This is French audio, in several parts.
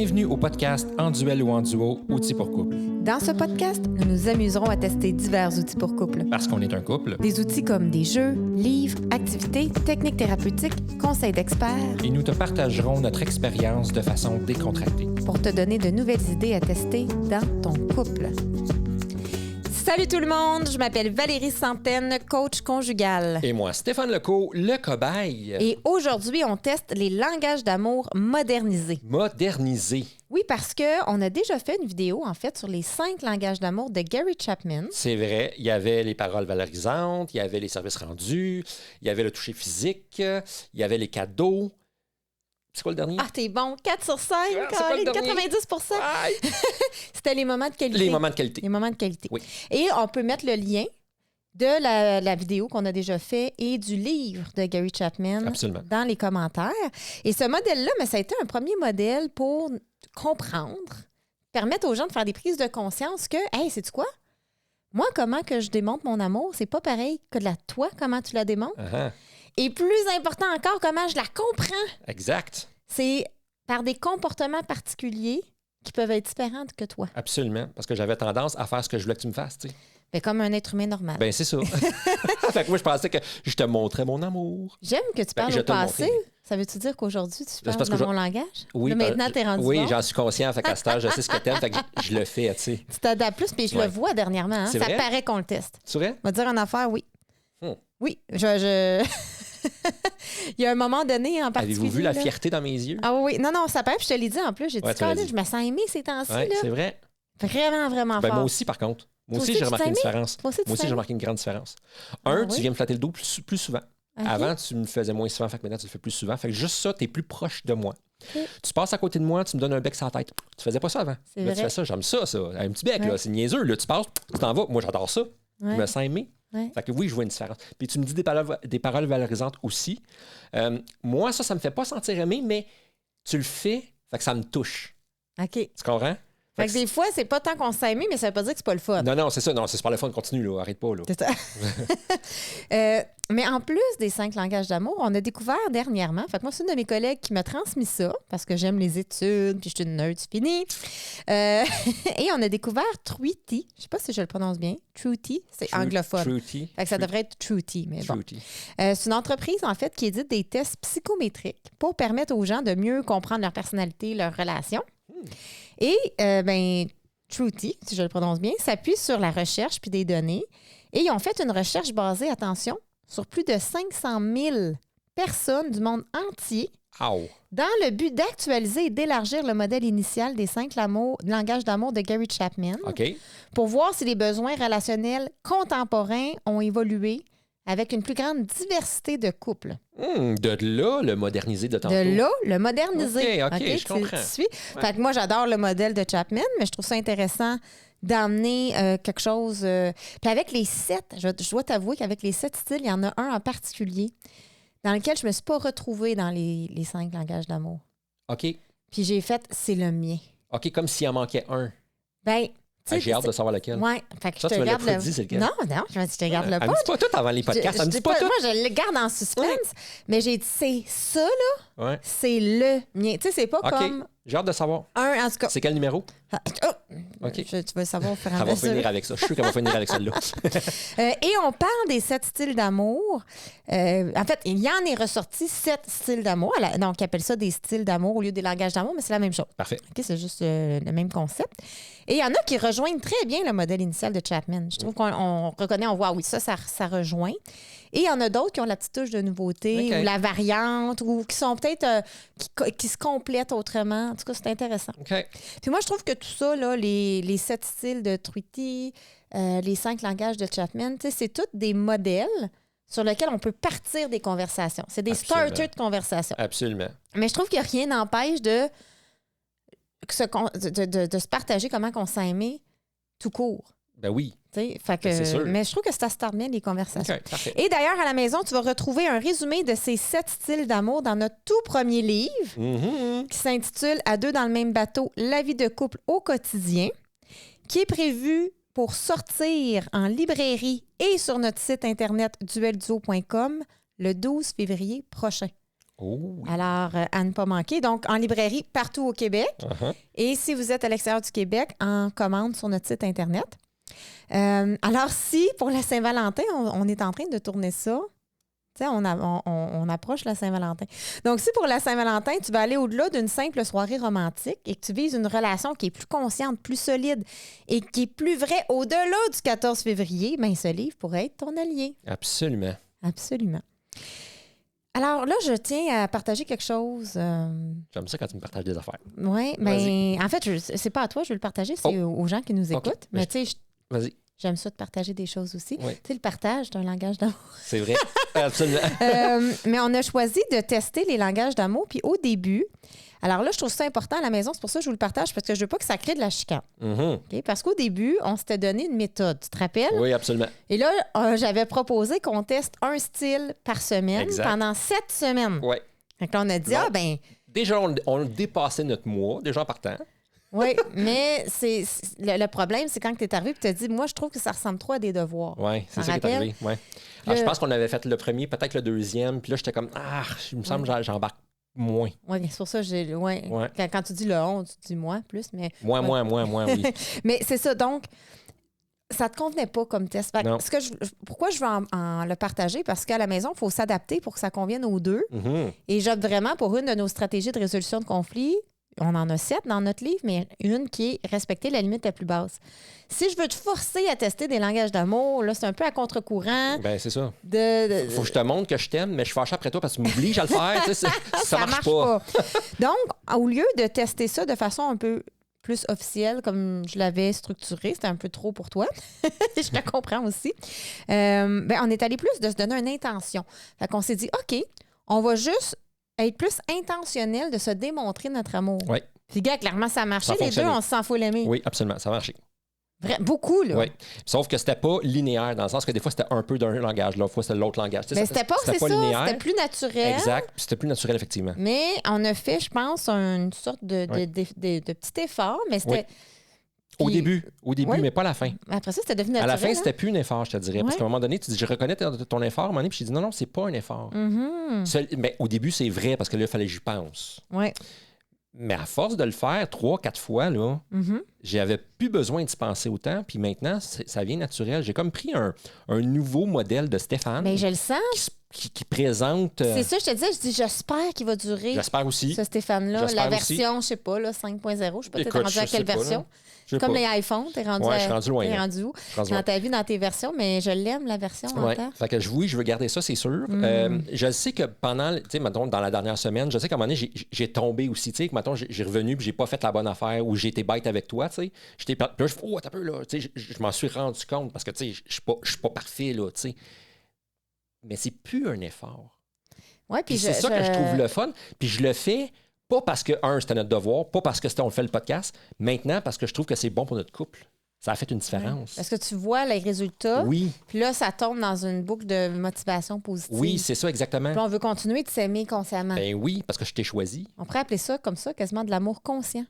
Bienvenue au podcast En duel ou en duo, outils pour couple. Dans ce podcast, nous nous amuserons à tester divers outils pour couple. Parce qu'on est un couple. Des outils comme des jeux, livres, activités, techniques thérapeutiques, conseils d'experts. Et nous te partagerons notre expérience de façon décontractée. Pour te donner de nouvelles idées à tester dans ton couple. Salut tout le monde, je m'appelle Valérie Santaine, coach conjugal. Et moi, Stéphane Lecault, le cobaye. Et aujourd'hui, on teste les langages d'amour modernisés. Modernisé. Oui, parce qu'on a déjà fait une vidéo, en fait, sur les 5 langages d'amour de Gary Chapman. C'est vrai, il y avait les paroles valorisantes, il y avait les services rendus, il y avait le toucher physique, il y avait les cadeaux. C'est quoi le dernier? Ah, t'es bon. 4 sur 5, quoi le 90%. Aïe! C'était les moments de qualité. Les moments de qualité. Les moments de qualité. Oui. Et on peut mettre le lien de la vidéo qu'on a déjà fait et du livre de Gary Chapman Absolument. dans les commentaires. Et ce modèle-là, mais ça a été un premier modèle pour comprendre, permettre aux gens de faire des prises de conscience que, hey, sais-tu quoi? Moi, comment que je démontre mon amour, c'est pas pareil que de la toi, comment tu la démontres. Uh-huh. Et plus important encore, comment je la comprends. Exact. C'est par des comportements particuliers qui peuvent être différents que toi. Absolument. Parce que j'avais tendance à faire ce que je voulais que tu me fasses, tu sais. Ben, comme un être humain normal. Ben, c'est ça. Fait que moi, je pensais que je te montrais mon amour. J'aime que tu parles je au te le passé. montrais. Ça veut-tu dire qu'aujourd'hui, tu parles parce dans que mon langage? Oui, Là, maintenant, t'es rendu oui, bon. j'en suis conscient. Fait qu'à ce temps, je sais ce que t'aimes. Fait que je le fais, tu sais. Tu t'adaptes plus, puis je Ouais. le vois dernièrement. Hein? C'est Ça vrai? paraît qu'on le teste. Tu vrai? On va te dire une affaire, oui. Oui, je... Il y a un moment donné en particulier. Avez-vous vu la là. fierté dans mes yeux? Ah oui, non, ça paraît, puis je te l'ai dit en plus. J'ai Ouais, dit, tu l'as Colin, dit. je me sens aimée ces temps-ci. Oui, là. c'est vrai. Vraiment, vraiment Ben, fort. moi aussi, par contre. Moi Toi aussi, aussi, j'ai tu remarqué une t'aimes? différence. Toi aussi, tu Moi aussi, j'ai t'aimes? remarqué une grande différence. Ah Tu oui? viens me flatter le dos plus souvent. OK. Avant, tu me faisais moins souvent, fait que maintenant, tu le fais plus souvent. Fait que juste ça, t'es plus proche de moi. OK. Tu passes à côté de moi, tu me donnes un bec sur la tête. Tu faisais pas ça avant. C'est Là, tu vrai. fais ça, j'aime ça. Un petit bec, Ouais. là, c'est niaiseux. Là, tu passes, tu t'en vas. Moi, j'adore ça. Ouais. Je me sens aimé. Ouais. Fait que oui, je vois une différence. Puis tu me dis des paroles valorisantes aussi. Moi, ça me fait pas sentir aimé, mais tu le fais, fait que ça me touche. OK. Tu comprends? Fait que des fois, c'est pas tant qu'on s'est aimé, mais ça veut pas dire que c'est pas le fun. Non, c'est ça. Non, c'est pas le fun. Continue, là. Arrête pas, là. C'est ça. Mais en plus des 5 langages d'amour, on a découvert dernièrement, fait que moi, c'est une de mes collègues qui m'a transmis ça, parce que j'aime les études, puis je suis une nerd finie. Et on a découvert Truity. Je sais pas si je le prononce bien. Truity, c'est anglophone. Truity. Fait que ça devrait être Truity, mais bon. Truity. C'est une entreprise, en fait, qui édite des tests psychométriques pour permettre aux gens de mieux comprendre leur personnalité, leurs relations. Et, Truity, si je le prononce bien, s'appuie sur la recherche puis des données. Et ils ont fait une recherche basée, attention, sur plus de 500 000 personnes du monde entier Ow. dans le but d'actualiser et d'élargir le modèle initial des 5 langages d'amour de Gary Chapman OK. pour voir si les besoins relationnels contemporains ont évolué avec une plus grande diversité de couples. De là, le modernisé de tantôt. De là, le moderniser. OK, je tu comprends. suis? Fait que moi, j'adore le modèle de Chapman, mais je trouve ça intéressant d'emmener quelque chose. Puis avec les 7, je dois t'avouer qu'avec les 7 styles, il y en a un en particulier dans lequel je ne me suis pas retrouvée dans les 5 langages d'amour. OK. Puis j'ai fait, c'est le mien. OK, comme s'il en manquait un. Ben, tu sais, J'ai hâte de savoir lequel. Ouais, fait que Ça, je tu te me l'as garde pas dit, c'est lequel? Non, je te garde le Elle me punch. dit pas tout avant les podcasts. Elle me dit pas tout. Moi, je le garde en suspense, mais j'ai dit, c'est ça, là, Ouais. c'est le mien. Tu sais, c'est pas OK. comme J'ai hâte de savoir. un, en tout cas. C'est quel numéro? OK. Tu vas le savoir au fur et à Elle va mesure. finir avec ça. Je suis sûr qu'elle va finir avec celle-là. Et on parle des 7 styles d'amour. En fait, il y en est ressorti 7 styles d'amour. Donc, ils appellent ça des styles d'amour au lieu des langages d'amour, mais c'est la même chose. Parfait. OK, c'est juste le même concept. Et il y en a qui rejoignent très bien le modèle initial de Chapman. Je trouve qu'on reconnaît, on voit, oui, ça rejoint. Et il y en a d'autres qui ont la petite touche de nouveauté OK. ou la variante ou qui sont peut-être qui se complètent autrement. En tout cas, c'est intéressant. OK. Puis moi, je trouve que tout ça, là, les 7 styles de Truity, les 5 langages de Chapman, tu sais, c'est tous des modèles sur lesquels on peut partir des conversations. C'est des Absolument. starters de conversation. Absolument. Mais je trouve qu'il n'y a rien n'empêche de se partager comment on s'est aimé tout court. Ben oui. Fait que, Ben, c'est sûr. mais je trouve que ça starte bien les conversations. OK, parfait. Et d'ailleurs, à la maison, tu vas retrouver un résumé de ces 7 styles d'amour dans notre tout premier livre Mhm. qui s'intitule « À deux dans le même bateau, la vie de couple au quotidien », qui est prévu pour sortir en librairie et sur notre site internet duelduo.com le 12 février prochain. Oh, oui. Alors, à ne pas manquer. Donc, en librairie partout au Québec. Uh-huh. Et si vous êtes à l'extérieur du Québec, en commande sur notre site Internet. Alors, si pour la Saint-Valentin, on est en train de tourner ça, tu sais, on approche la Saint-Valentin. Donc, si pour la Saint-Valentin, tu vas aller au-delà d'une simple soirée romantique et que tu vises une relation qui est plus consciente, plus solide et qui est plus vraie au-delà du 14 février, bien, ce livre pourrait être ton allié. Absolument. Absolument. Alors là, je tiens à partager quelque chose. J'aime ça quand tu me partages des affaires. Oui, mais en fait, c'est pas à toi, je veux le partager, c'est aux gens qui nous écoutent. Mais tu sais, Vas-y. j'aime ça de partager des choses aussi. Oui. Tu sais, le partage, c'est un langage d'amour. C'est vrai. Absolument. Mais on a choisi de tester les langages d'amour. Puis au début, alors là, je trouve ça important à la maison. C'est pour ça que je vous le partage, parce que je veux pas que ça crée de la chicane. Mhm. OK? Parce qu'au début, on s'était donné une méthode. Tu te rappelles? Oui, absolument. Et là, j'avais proposé qu'on teste un style par semaine Exact. pendant 7 semaines. Oui. Donc là, on a dit, Bon. ben Déjà, on dépassait notre mois, déjà en partant. oui, mais le problème, c'est quand tu es arrivé et tu as dit, moi, je trouve que ça ressemble trop à des devoirs. Oui, c'est T'en ça qui est rappelles? arrivé. Ouais. Alors, je pense qu'on avait fait le premier, peut-être le deuxième, puis là, j'étais comme, il me semble que j'embarque moins. Oui, c'est pour ça que Ouais. Quand tu dis le on, tu dis moi plus, mais. Moins, oui. Mais c'est ça, donc, ça te convenait pas comme test. Fait que Non. pourquoi je veux en le partager? Parce qu'à la maison, il faut s'adapter pour que ça convienne aux deux. Mhm. Et j'opte vraiment pour une de nos stratégies de résolution de conflit. On en a 7 dans notre livre, mais une qui est respecter la limite la plus basse. Si je veux te forcer à tester des langages d'amour, là, c'est un peu à contre-courant. Ben, c'est ça. de- Faut que je te montre que je t'aime, mais je suis fâché après toi parce que tu m'obliges à le faire. Tu sais, ça marche pas. Donc, au lieu de tester ça de façon un peu plus officielle, comme je l'avais structuré, c'était un peu trop pour toi. Je te comprends aussi. On est allé plus de se donner une intention. Fait qu'on s'est dit, OK, on va juste être plus intentionnel de se démontrer notre amour. Oui. Puis, gars, clairement, ça a marché. Ça a Les deux, fonctionné. on se sent full aimé. Oui, absolument, ça a marché. Beaucoup, là. Oui. Sauf que c'était pas linéaire, dans le sens que des fois, c'était un peu d'un langage, l'autre fois, c'était l'autre langage. Tu sais, Mais c'était pas ça. linéaire. C'était plus naturel. Exact, puis c'était plus naturel, effectivement. Mais on a fait, je pense, une sorte de petit effort, mais c'était... Au Puis- début, Oui. mais pas à la fin. Après ça, c'était devenu À naturel. la fin, hein? c'était plus un effort, je te dirais. Parce Ouais. qu'à un moment donné, tu dis, je reconnais ton effort, à un moment donné, puis je dis, non, c'est pas un effort. Mhm. Mais au début, c'est vrai, parce que là, il fallait que j'y pense. Ouais. Mais à force de le faire 3-4 fois, là, Mhm. j'avais plus besoin d'y penser autant. Puis maintenant, ça vient naturel. J'ai comme pris un nouveau modèle de Stéphane Mais je le sens. qui présente. C'est ça, je te disais, je dis, j'espère qu'il va durer, J'espère aussi. ce Stéphane-là. J'espère La aussi. version, je sais pas, là, 5.0. Je sais pas, t'es Écoute, rendu à je sais quelle pas, version? là. Je sais Comme pas. les iPhones, t'es rendu Ouais, je suis rendu loin, T'es là. rendu où? Je suis rendu Dans loin. ta vie, dans tes versions, mais je l'aime, la version en Ouais. temps. Fait que oui, je veux garder ça, c'est sûr. Je sais que pendant, tu sais, mettons, dans la dernière semaine, je sais qu'à un moment donné, j'ai tombé aussi, tu sais, que mettons, j'ai revenu puis j'ai pas fait la bonne affaire ou j'ai été bête avec toi, tu sais. Puis là, je fais, t'as peu, là, tu sais, je m'en suis rendu compte parce que, tu sais, je suis pas parfait, là, tu sais. Mais c'est plus un effort. Ouais, Puis c'est ça que je trouve le fun. Puis je le fais pas parce que, c'était notre devoir, pas parce que on fait le podcast, maintenant parce que je trouve que c'est bon pour notre couple. Ça a fait une différence. Parce que tu vois les résultats, Oui, puis là, ça tombe dans une boucle de motivation positive. oui, c'est ça exactement. Puis on veut continuer de s'aimer consciemment. Ben oui, parce que je t'ai choisi. On pourrait appeler ça comme ça, quasiment de l'amour conscient.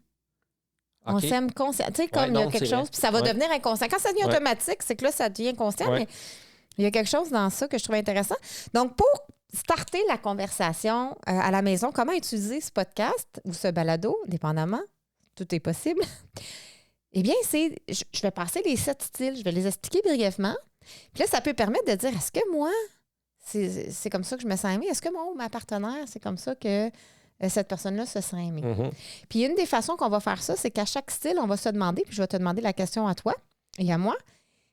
On OK. s'aime conscient. Tu sais, comme il y a non, quelque c'est chose, vrai. puis ça va Ouais. devenir inconscient. Quand ça devient Ouais. automatique, c'est que là, ça devient conscient, Ouais. mais il y a quelque chose dans ça que je trouve intéressant. Donc, pour starter la conversation à la maison, comment utiliser ce podcast ou ce balado, dépendamment, tout est possible. Eh bien, je vais passer les 7 styles, je vais les expliquer brièvement. Puis là, ça peut permettre de dire, est-ce que moi, c'est comme ça que je me sens aimée? Est-ce que moi ou ma partenaire, c'est comme ça que cette personne-là se sent aimée? Mhm. Puis une des façons qu'on va faire ça, c'est qu'à chaque style, on va se demander, puis je vais te demander la question à toi et à moi,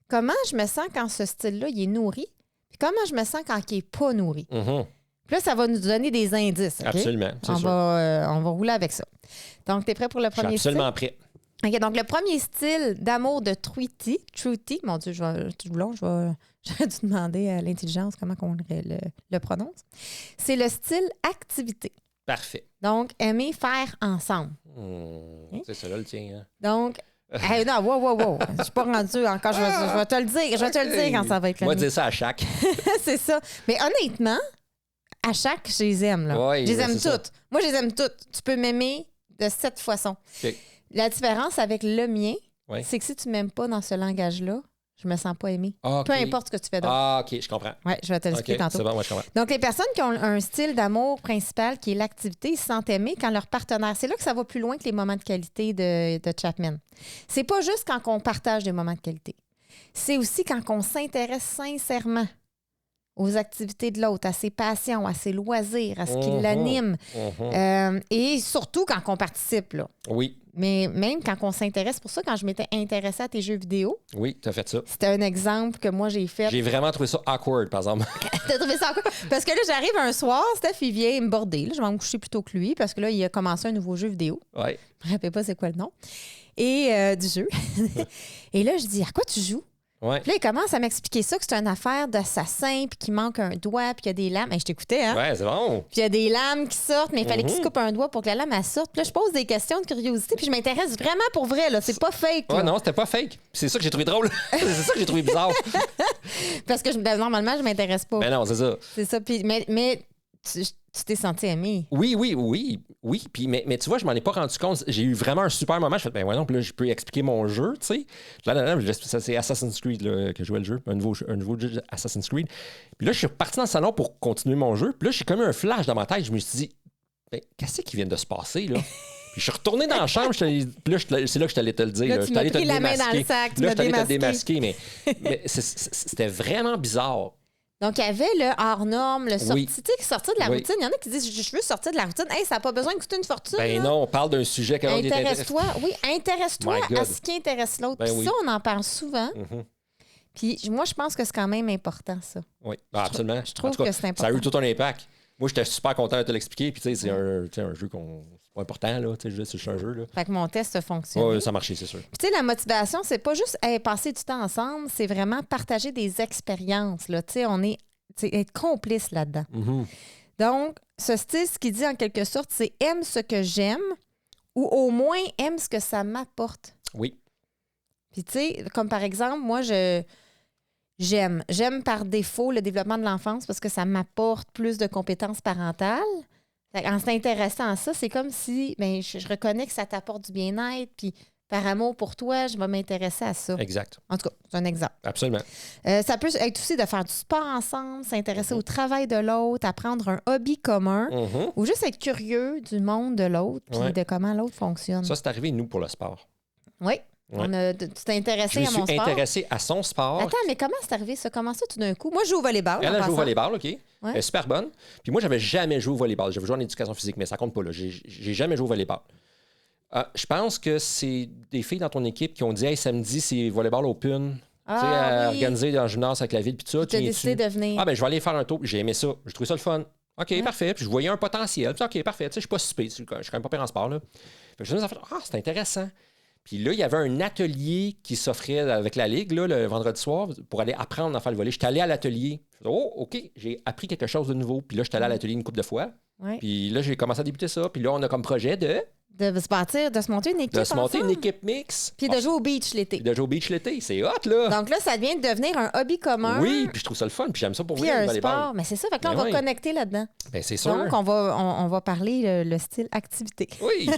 comment je me sens quand ce style-là, il est nourri, puis comment je me sens quand il n'est pas nourri. Mhm. Puis là, ça va nous donner des indices. OK? Absolument, c'est On sûr. va rouler avec ça. Donc, tu es prêt pour le Je suis premier style? absolument prêt. OK, donc le premier style d'amour de Truity, mon Dieu, tout long, j'aurais dû demander à l'intelligence comment on le prononce. C'est le style activité. Parfait. Donc, aimer faire ensemble. C'est ça là le tien. Hein? Donc, hey, non, wow. Je suis pas rendue encore. Je vais te le dire. Je vais te le dire quand ça va être le Moi, mien. dire ça à chaque. C'est ça. Mais honnêtement, à chaque, je les aime. Là. Ouais, je les ben, aime c'est ça. toutes. Moi, je les aime toutes. Tu peux m'aimer de 7 façons. OK. La différence avec le mien, Ouais. c'est que si tu m'aimes pas dans ce langage-là, Je me sens pas aimée. Ah, Peu OK. importe ce que tu fais d'autre. Ah, OK, je comprends. Oui, je vais te l'expliquer OK, tantôt. c'est bon, moi, je comprends. Donc, les personnes qui ont un style d'amour principal, qui est l'activité, ils se sentent aimés quand leur partenaire... C'est là que ça va plus loin que les moments de qualité de Chapman. C'est pas juste quand on partage des moments de qualité. C'est aussi quand on s'intéresse sincèrement aux activités de l'autre, à ses passions, à ses loisirs, à ce qui l'anime. Et surtout quand on participe, là. Oui, Mais même quand on s'intéresse, c'est pour ça, quand je m'étais intéressée à tes jeux vidéo, oui, tu as fait ça. c'était un exemple que moi, j'ai fait. J'ai vraiment trouvé ça awkward, par exemple. T'as trouvé ça quoi? Parce que là, j'arrive un soir, Steph, il vient me border. Là, je vais me coucher plus tôt que lui parce que là, il a commencé un nouveau jeu vidéo. Oui. Je me rappelle pas c'est quoi le nom. Et du jeu. Et là, je dis, à quoi tu joues? Ouais. Puis là, il commence à m'expliquer ça, que c'est une affaire d'assassin, puis qu'il manque un doigt, puis qu'il y a des lames. Je t'écoutais, hein? Ouais, c'est bon. Puis il y a des lames qui sortent, mais il fallait qu'il se coupe un doigt pour que la lame elle sorte. Puis là, je pose des questions de curiosité, puis je m'intéresse vraiment pour vrai, là. C'est pas fake, là. Ouais, non, c'était pas fake. C'est ça que j'ai trouvé drôle. C'est ça que j'ai trouvé bizarre. Parce que normalement, je m'intéresse pas. Mais non, c'est ça. C'est ça. Puis, mais tu t'es senti aimé. Oui. Puis, mais tu vois, je m'en ai pas rendu compte. J'ai eu vraiment un super moment. Je fais, ben ouais, non, puis là, je peux expliquer mon jeu, tu sais. Là, ça, c'est Assassin's Creed là, que je jouais le jeu, un nouveau jeu Assassin's Creed. Puis là, je suis reparti dans le salon pour continuer mon jeu. Puis là, j'ai comme eu un flash dans ma tête. Je me suis dit, ben, qu'est-ce qui vient de se passer, là? Puis je suis retourné dans la chambre, puis là, c'est là que je t'allais te le dire. Là, tu m'as pris la main dans le sac, tu là, m'as je t'allais te le démasqué. démasquer, mais c'était vraiment bizarre. Donc, il y avait le hors norme, le sorti, Oui. tu sais, sortir de la Oui. routine. Il y en a qui disent, je veux sortir de la routine. Hey, ça n'a pas besoin de coûter une fortune. Ben là. non, on parle d'un sujet quand on est Intéresse-toi, oui, intéresse-toi My God. à ce qui intéresse l'autre. Ben Puis oui. ça, on en parle souvent. Mhm. Puis moi, je pense que c'est quand même important, ça. Oui, ben, absolument. je trouve En tout cas, que c'est important. Ça a eu tout un impact. Moi, j'étais super content de te l'expliquer. Puis, tu sais, c'est un jeu qu'on. C'est pas important, là. Tu sais, c'est juste un jeu, là. Fait que mon test a fonctionné. Ouais, ça a marché, c'est sûr. Puis, tu sais, la motivation, c'est pas juste hey, passer du temps ensemble, c'est vraiment partager des expériences, là. Tu sais, on est être complice là-dedans. Mhm. Donc, ce style, ce qu'il dit en quelque sorte, c'est aime ce que j'aime ou au moins aime ce que ça m'apporte. Oui. Puis, tu sais, comme par exemple, moi, j'aime par défaut le développement de l'enfance parce que ça m'apporte plus de compétences parentales. Fait en s'intéressant à ça, c'est comme si ben, je reconnais que ça t'apporte du bien-être, puis par amour pour toi, je vais m'intéresser à ça. Exact. En tout cas, c'est un exemple. Absolument. Ça peut être aussi de faire du sport ensemble, s'intéresser au travail de l'autre, apprendre un hobby commun Mhm. ou juste être curieux du monde de l'autre puis Ouais. de comment l'autre fonctionne. Ça, c'est arrivé, nous, pour le sport. Oui. Ouais. Tu t'es Je intéressé me à mon suis sport. intéressé à son sport. Attends, mais comment c'est arrivé ça? Comment ça tout d'un coup? Moi, je joue au volleyball. Elle en a joué au passant. volleyball, OK. Elle est super bonne. Puis moi, j'avais jamais joué au volleyball. J'avais joué en éducation physique, mais ça compte pas, là. J'ai jamais joué au volleyball. Je pense que c'est des filles dans ton équipe qui ont dit, hey, samedi, c'est volleyball open. Ah, tu sais, à oui. organiser dans le gymnase avec la ville, puis tout ça. Tu as viens-tu? décidé de venir. Ah, ben, je vais aller faire un tour. J'ai aimé ça. J'ai trouvé ça le fun. OK, parfait. Puis je voyais un potentiel. Puis, OK, parfait. Tu sais, je suis pas si pire. Je suis quand même pas pire en sport, là. Fait que je me suis dit, ah, c'est intéressant. Puis là, il y avait un atelier qui s'offrait avec la Ligue, là, le vendredi soir, pour aller apprendre à faire le volley. J'étais allé à l'atelier. Oh, OK, j'ai appris quelque chose de nouveau. Puis là, j'étais allé à l'atelier une couple de fois. Ouais. Puis là, j'ai commencé à débuter ça. Puis là, on a comme projet de De se bâtir, de se monter une équipe. se monter une ensemble. équipe mix. Puis de jouer au beach l'été. Puis de jouer au beach l'été. C'est hot, là. Donc là, ça vient de devenir un hobby commun. Oui, puis je trouve ça le fun. Puis j'aime ça pour Puis vrai, le un volleyball. sport. Mais c'est ça. Fait que là, Ben on va oui. connecter là-dedans. Ben, c'est sûr. Donc, on va parler le style activité. Oui,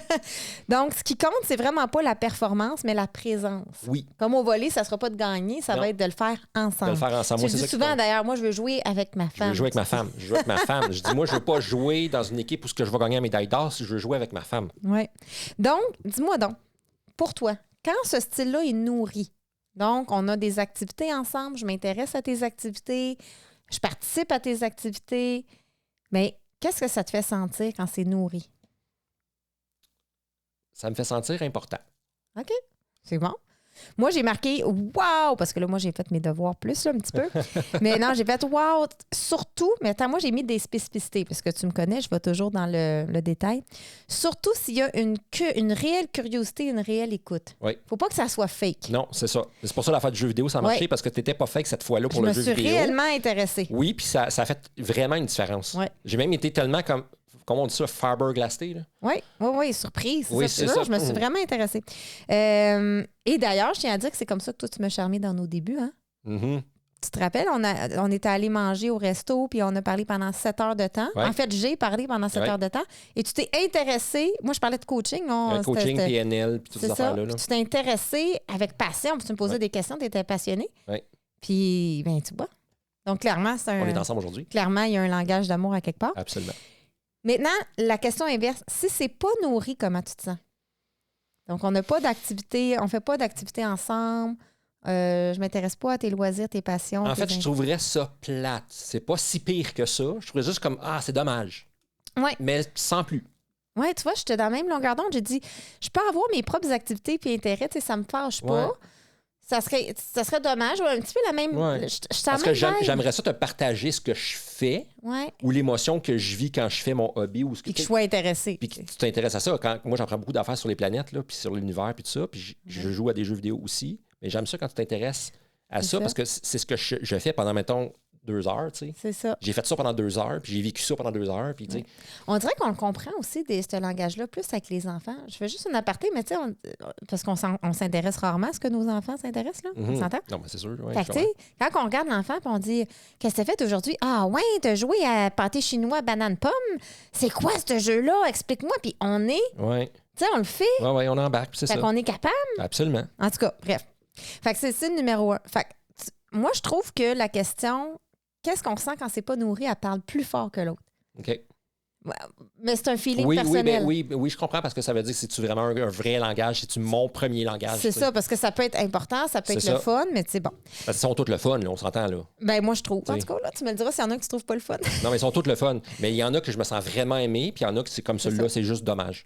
Donc, ce qui compte, c'est vraiment pas la performance, mais la présence. oui. Comme au volley, ça sera pas de gagner, ça Non. va être de le faire De ensemble. le faire ensemble. Tu Moi, le c'est dis ça qui souvent, compte. d'ailleurs, moi, je veux jouer avec ma Je femme. veux jouer avec ma femme. Je joue avec ma femme. Je dis, moi, je veux pas jouer dans une équipe où ce que je vais gagner la médaille d'or, si je veux jouer avec ma femme. Oui. Donc, dis-moi donc, pour toi, quand ce style-là est nourri, donc on a des activités ensemble, je m'intéresse à tes activités, je participe à tes activités, mais qu'est-ce que ça te fait sentir quand c'est nourri? Ça me fait sentir important. OK, c'est bon. Moi, j'ai marqué « wow » parce que là, moi, j'ai fait mes devoirs plus, là, un petit peu. Mais non, j'ai fait « wow » surtout, mais attends, moi, j'ai mis des spécificités parce que tu me connais, je vais toujours dans le détail. Surtout s'il y a une réelle curiosité, une réelle écoute. Oui. Faut pas que ça soit fake. Non, c'est ça. C'est pour ça l'affaire du jeu vidéo, ça a marché Ouais. parce que tu n'étais pas fake cette fois-là pour Je le me jeu suis vidéo. réellement intéressée. Oui, puis ça a fait vraiment une différence. Ouais. J'ai même été tellement comme, comment on dit ça, fiberglassé, là. Oui, surprise. Oui, c'est c'est ça. ça. Je me suis vraiment intéressée. Et d'ailleurs, je tiens à dire que c'est comme ça que toi, tu m'as charmé dans nos débuts. Hein? Mhm. Tu te rappelles, on était allé manger au resto, puis on a parlé pendant 7 heures de temps. Ouais. En fait, j'ai parlé pendant 7 heures de temps. Et tu t'es intéressé. Moi, je parlais de coaching. Coaching, PNL, puis toutes ces c'est ça. affaires-là. Là. Puis tu t'es intéressé avec passion. Puis tu me posais des questions, tu étais passionné. Ouais. Puis, ben tu vois. Donc, clairement, On est ensemble aujourd'hui. Clairement, il y a un langage d'amour à quelque part. Absolument. Maintenant, la question inverse. Si c'est pas nourri, comment tu te sens? Donc, on n'a pas d'activité, on fait pas d'activité ensemble. Je m'intéresse pas à tes loisirs, tes passions. En fait, je trouverais ça plate. C'est pas si pire que ça. Je trouverais juste comme, c'est dommage. Ouais. Mais sans plus. Oui, tu vois, j'étais dans la même longueur d'onde. J'ai dit, je peux avoir mes propres activités puis intérêts, tu sais, ça me fâche pas. Ouais. Ça serait dommage. Un petit peu la même. Ouais. Parce que j'aimerais ça te partager ce que je fais ou l'émotion que je vis quand je fais mon hobby. Ou ce que je sois intéressé. Puis que tu t'intéresses à ça. Moi, j'apprends beaucoup d'affaires sur les planètes, là, puis sur l'univers, puis tout ça. Puis je joue à des jeux vidéo aussi. Mais j'aime ça quand tu t'intéresses à ça parce que c'est ce que je fais pendant, mettons, 2 heures, tu sais. C'est ça. J'ai fait ça pendant 2 heures, puis j'ai vécu ça pendant 2 heures, puis tu sais. On dirait qu'on le comprend aussi, ce langage-là, plus avec les enfants. Je fais juste une aparté, mais tu sais, parce qu'on s'intéresse rarement à ce que nos enfants s'intéressent, là. On s'entend? Non, mais c'est sûr. Ouais, fait que, tu sais, quand on regarde l'enfant et on dit « Qu'est-ce que t'as fait aujourd'hui? » « Ah ouais, t'as joué à pâté chinois banane-pomme. C'est quoi ce jeu-là? Explique-moi. » Puis on est... Ouais. Tu sais, on le fait. Ouais, on embarque, c'est ça. Fait qu'on est capable. Absolument. En tout cas, bref. Fait que c'est le numéro 1. Fait que, moi, je trouve que la question « Qu'est-ce qu'on sent quand c'est pas nourri? » elle parle plus fort que l'autre. OK. Mais c'est un feeling personnel. Oui, je comprends parce que ça veut dire que c'est-tu vraiment un vrai langage, c'est-tu mon premier langage. C'est ça, parce que ça peut être important, ça peut être le fun, mais tu sais, bon. Parce qu'ils sont tous le fun, là, on s'entend, là. Ben moi, je trouve. En tout cas, là, tu me le diras s'il y en a qui ne trouvent pas le fun. Non, mais ils sont tous le fun. Mais il y en a que je me sens vraiment aimé, puis il y en a que c'est comme celui-là, c'est juste dommage.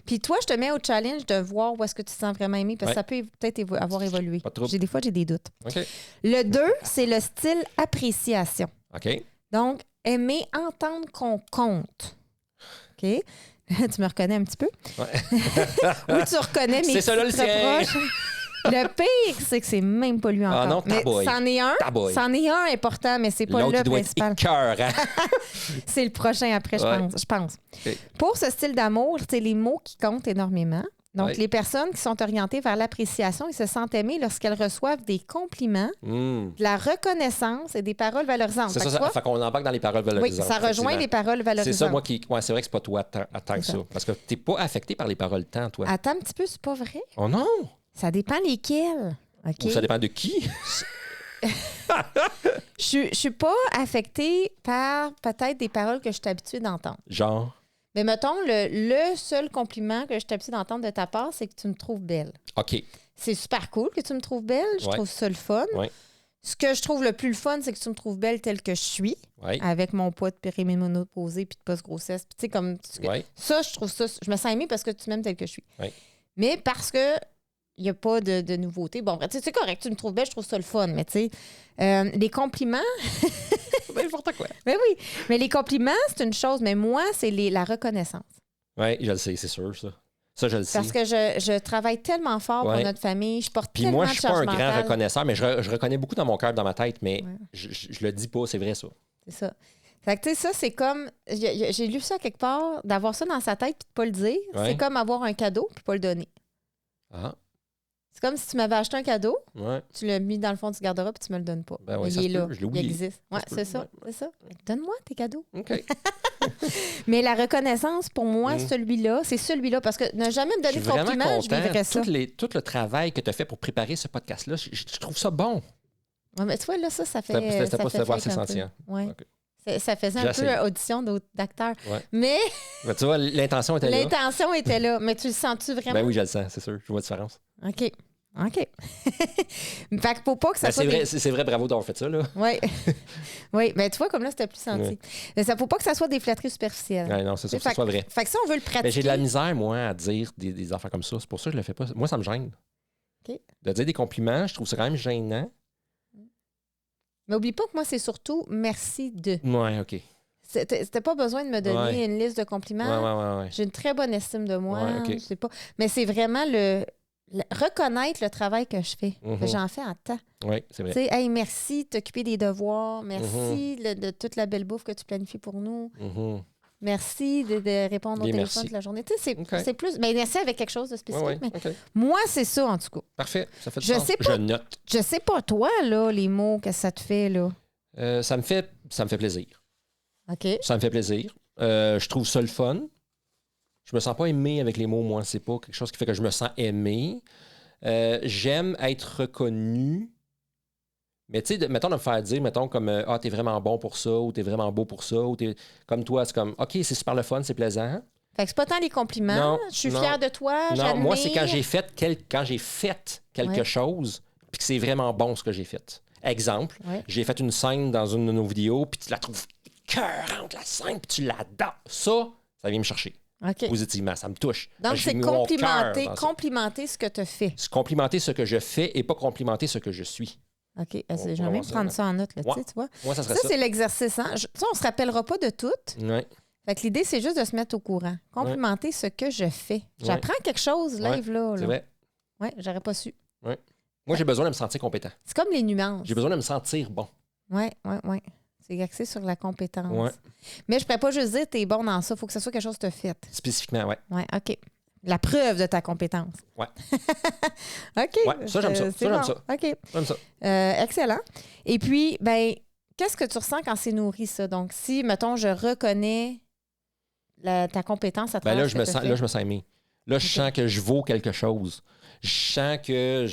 Puis toi, je te mets au challenge de voir où est-ce que tu te sens vraiment aimé, parce que ça peut peut-être avoir évolué. Des fois, j'ai des doutes. OK. Le 2, c'est le style appréciation. OK. Donc, aimer entendre qu'on compte. OK? Tu me reconnais un petit peu? Ouais. Ou tu reconnais mes c'est ça, là, le reproches. Le pire, c'est que c'est même pas lui encore. Ah non, mais c'en est un. C'en est un important, mais c'est pas le principal. C'est le prochain après, je pense. Okay. Pour ce style d'amour, c'est les mots qui comptent énormément. Donc, les personnes qui sont orientées vers l'appréciation, ils se sentent aimées lorsqu'elles reçoivent des compliments, de la reconnaissance et des paroles valorisantes. C'est ça, fait qu'on embarque dans les paroles valorisantes. Oui, ça rejoint les paroles valorisantes. C'est ça, moi, qui... Ouais, c'est vrai que c'est pas toi tant que ça. Parce que t'es pas affecté par les paroles tant, toi. Attends un petit peu, c'est pas vrai? Oh non! Ça dépend lesquelles. Okay. Ou ça dépend de qui? Je suis pas affectée par peut-être des paroles que je suis habituée d'entendre. Genre? Mais mettons, le seul compliment que je suis habituée d'entendre de ta part, c'est que tu me trouves belle. OK. C'est super cool que tu me trouves belle. Je trouve ça le fun. Ouais. Ce que je trouve le plus le fun, c'est que tu me trouves belle telle que je suis, avec mon poids de périménopausée puis de post-grossesse. Tu sais, comme... Ça, je trouve ça... Je me sens aimée parce que tu m'aimes telle que je suis. Ouais. Mais parce que il n'y a pas de nouveauté. Bon, tu sais, c'est correct, tu me trouves belle, je trouve ça le fun, mais tu sais, les compliments... N'importe quoi. Mais oui, mais les compliments, c'est une chose, mais moi, c'est la reconnaissance. Oui, je le sais, c'est sûr, ça. Ça, je le sais. Parce que je travaille tellement fort pour notre famille, je porte tellement de charge mentale. Puis moi, je suis pas un grand reconnaisseur, mais je reconnais beaucoup dans mon cœur, dans ma tête, mais je le dis pas, c'est vrai, ça. C'est ça. Fait que, tu sais, ça, c'est comme... J'ai lu ça quelque part, d'avoir ça dans sa tête puis de pas le dire, c'est comme avoir un cadeau puis pas le donner. Ah. C'est comme si tu m'avais acheté un cadeau, ouais. tu l'as mis dans le fond du garde-robe et tu me le donnes pas. Ben ouais, il est là, je l'ai oublié. Il existe. Ouais, c'est ça, c'est ça. Donne-moi tes cadeaux. OK. Mais la reconnaissance, pour moi, celui-là, c'est celui-là. Parce que ne jamais me donner de compliments, je vivrais ça. Tout le travail que tu as fait pour préparer ce podcast-là, je trouve ça bon. Ouais, mais tu vois, là, ça fait... C'était pas savoir, c'est sentient. Ouais. Okay. Ça faisait un peu audition d'acteurs. Ouais. Mais... Ben, tu vois, l'intention était là. L'intention était là. Mais tu le sens-tu vraiment? Ben oui, je le sens, c'est sûr. Je vois la différence. OK. Fait que faut pas que ça soit... C'est vrai, bravo d'avoir fait ça, là. Oui. Oui, mais tu vois, comme là, c'était plus senti. Ouais. Mais ça faut pas que ça soit des flatteries superficielles. Ouais, non, c'est ça, que ça soit vrai. Fait que ça, on veut le pratiquer. Mais j'ai de la misère, moi, à dire des affaires comme ça. C'est pour ça que je le fais pas. Moi, ça me gêne. OK. De dire des compliments, je trouve ça quand même gênant. Mais oublie pas que moi, c'est surtout merci de. Ouais, OK. C'était pas besoin de me donner une liste de compliments. Ouais. J'ai une très bonne estime de moi. Ouais, okay. Je sais pas. Mais c'est vraiment reconnaître le travail que je fais. J'en fais en temps. Oui, c'est vrai. Tu sais, hey, merci de t'occuper des devoirs. Merci de toute la belle bouffe que tu planifies pour nous. Merci de répondre au Bien, téléphone merci. toute la journée. Tu sais, OK. c'est plus. Ben, merci avec quelque chose de spécifique. Ouais, Mais OK. moi, c'est ça, en tout cas. Parfait. Ça fait du Je sens. sais pas. Je note. Je sais pas, toi, là, les mots, qu'est-ce que ça te fait, là? Ça me fait plaisir. OK. Ça me fait plaisir. Je trouve ça le fun. Je me sens pas aimé avec les mots, moi. C'est pas quelque chose qui fait que je me sens aimé. J'aime être reconnu. Mais tu sais, mettons de me faire dire, mettons comme ah, t'es vraiment bon pour ça, ou t'es vraiment beau pour ça, ou t'es comme toi, c'est comme OK, c'est super le fun, c'est plaisant. Fait que c'est pas tant les compliments. Non, Je suis non. fière de toi. Non, j'admire. moi, c'est quand j'ai fait, quelque Ouais. chose, puis que c'est vraiment bon ce que j'ai fait. Exemple, Ouais. j'ai fait une scène dans une de nos vidéos, puis tu la trouves écœurante, la scène, puis tu l'adores. Ça vient me chercher OK. positivement, ça me touche. Donc, J'ai c'est mis mon cœur complimenter, dans ça. complimenter ce que tu fais. C'est complimenter ce que je fais et pas complimenter ce que je suis. OK. On Je vais va même voir ça, prendre là. ça en note, là, Ouais. tu sais, tu vois. Moi, ça serait Ça, ça. c'est l'exercice. Hein? Ça, on se rappellera pas de tout. Ouais. Fait que l'idée, c'est juste de se mettre au courant. Complimenter ce que je fais. J'apprends quelque chose, Ouais. live, là. C'est vrai. Oui, j'aurais pas su. Moi, j'ai besoin de me sentir compétent. C'est comme les nuances. J'ai besoin de me sentir bon. Oui. C'est axé sur la compétence. Ouais. Mais je pourrais pas juste dire t'es bon dans ça. Il faut que ce soit quelque chose que tu as fait. Spécifiquement, ouais. Oui, OK. La preuve de ta compétence. Ouais. OK. Ouais, ça, j'aime ça. C'est Ça, j'aime bon. ça. OK. Comme ça. Excellent. Et puis, ben, qu'est-ce que tu ressens quand c'est nourri, ça? Donc, si, mettons, je reconnais ta compétence à Ben travers là, ce je me que sens, t'as là, fait. je me sens aimé. Là, je sens que je vaux quelque chose. Je sens que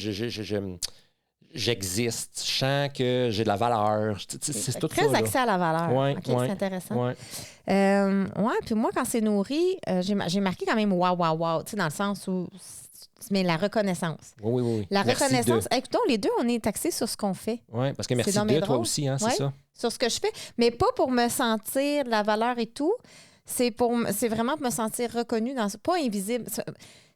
j'existe. Je sens que j'ai de la valeur. C'est tout Très ça. axé à la valeur. Ouais, OK, ouais, c'est intéressant. Ouais. Ouais, puis moi, quand c'est nourri, j'ai marqué quand même wow, tu sais, dans le sens où. Mais la reconnaissance. Oui. La Merci reconnaissance. Écoutons, les deux, on est taxés sur ce qu'on fait. Oui, parce que merci donc bien de toi drôle. aussi, hein, c'est Ouais. ça. Sur ce que je fais. Mais pas pour me sentir de la valeur et tout. C'est vraiment pour me sentir reconnue dans pas invisible.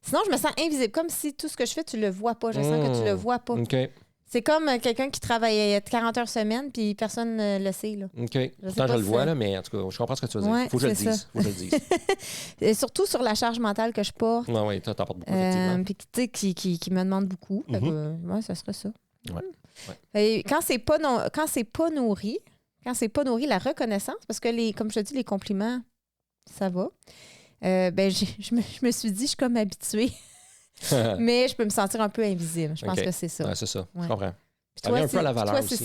Sinon, je me sens invisible, comme si tout ce que je fais, tu le vois pas. Je sens que tu le vois pas. OK. C'est comme quelqu'un qui travaille 40 heures semaine, puis personne ne le sait. Là. OK. sais Pourtant, pas je le si vois, ça- là, mais en tout cas, je comprends ce que tu veux dire. Ouais, Faut que je le c'est dise. ça. Faut que je le dise. Et surtout sur la charge mentale que je porte. Non, oui, t'en portes beaucoup, effectivement. Puis qui me demande beaucoup. Fait que, ouais, ça serait ça. Ouais. Et quand c'est pas nourri, la reconnaissance, parce que comme je te dis, les compliments, ça va. Ben, je me suis dit, je suis comme habituée, mais je peux me sentir un peu invisible. Je pense OK. que c'est ça. Ouais, c'est ça. Ouais. Je comprends. Puis Ça revient un peu à la puis valeur toi, si aussi.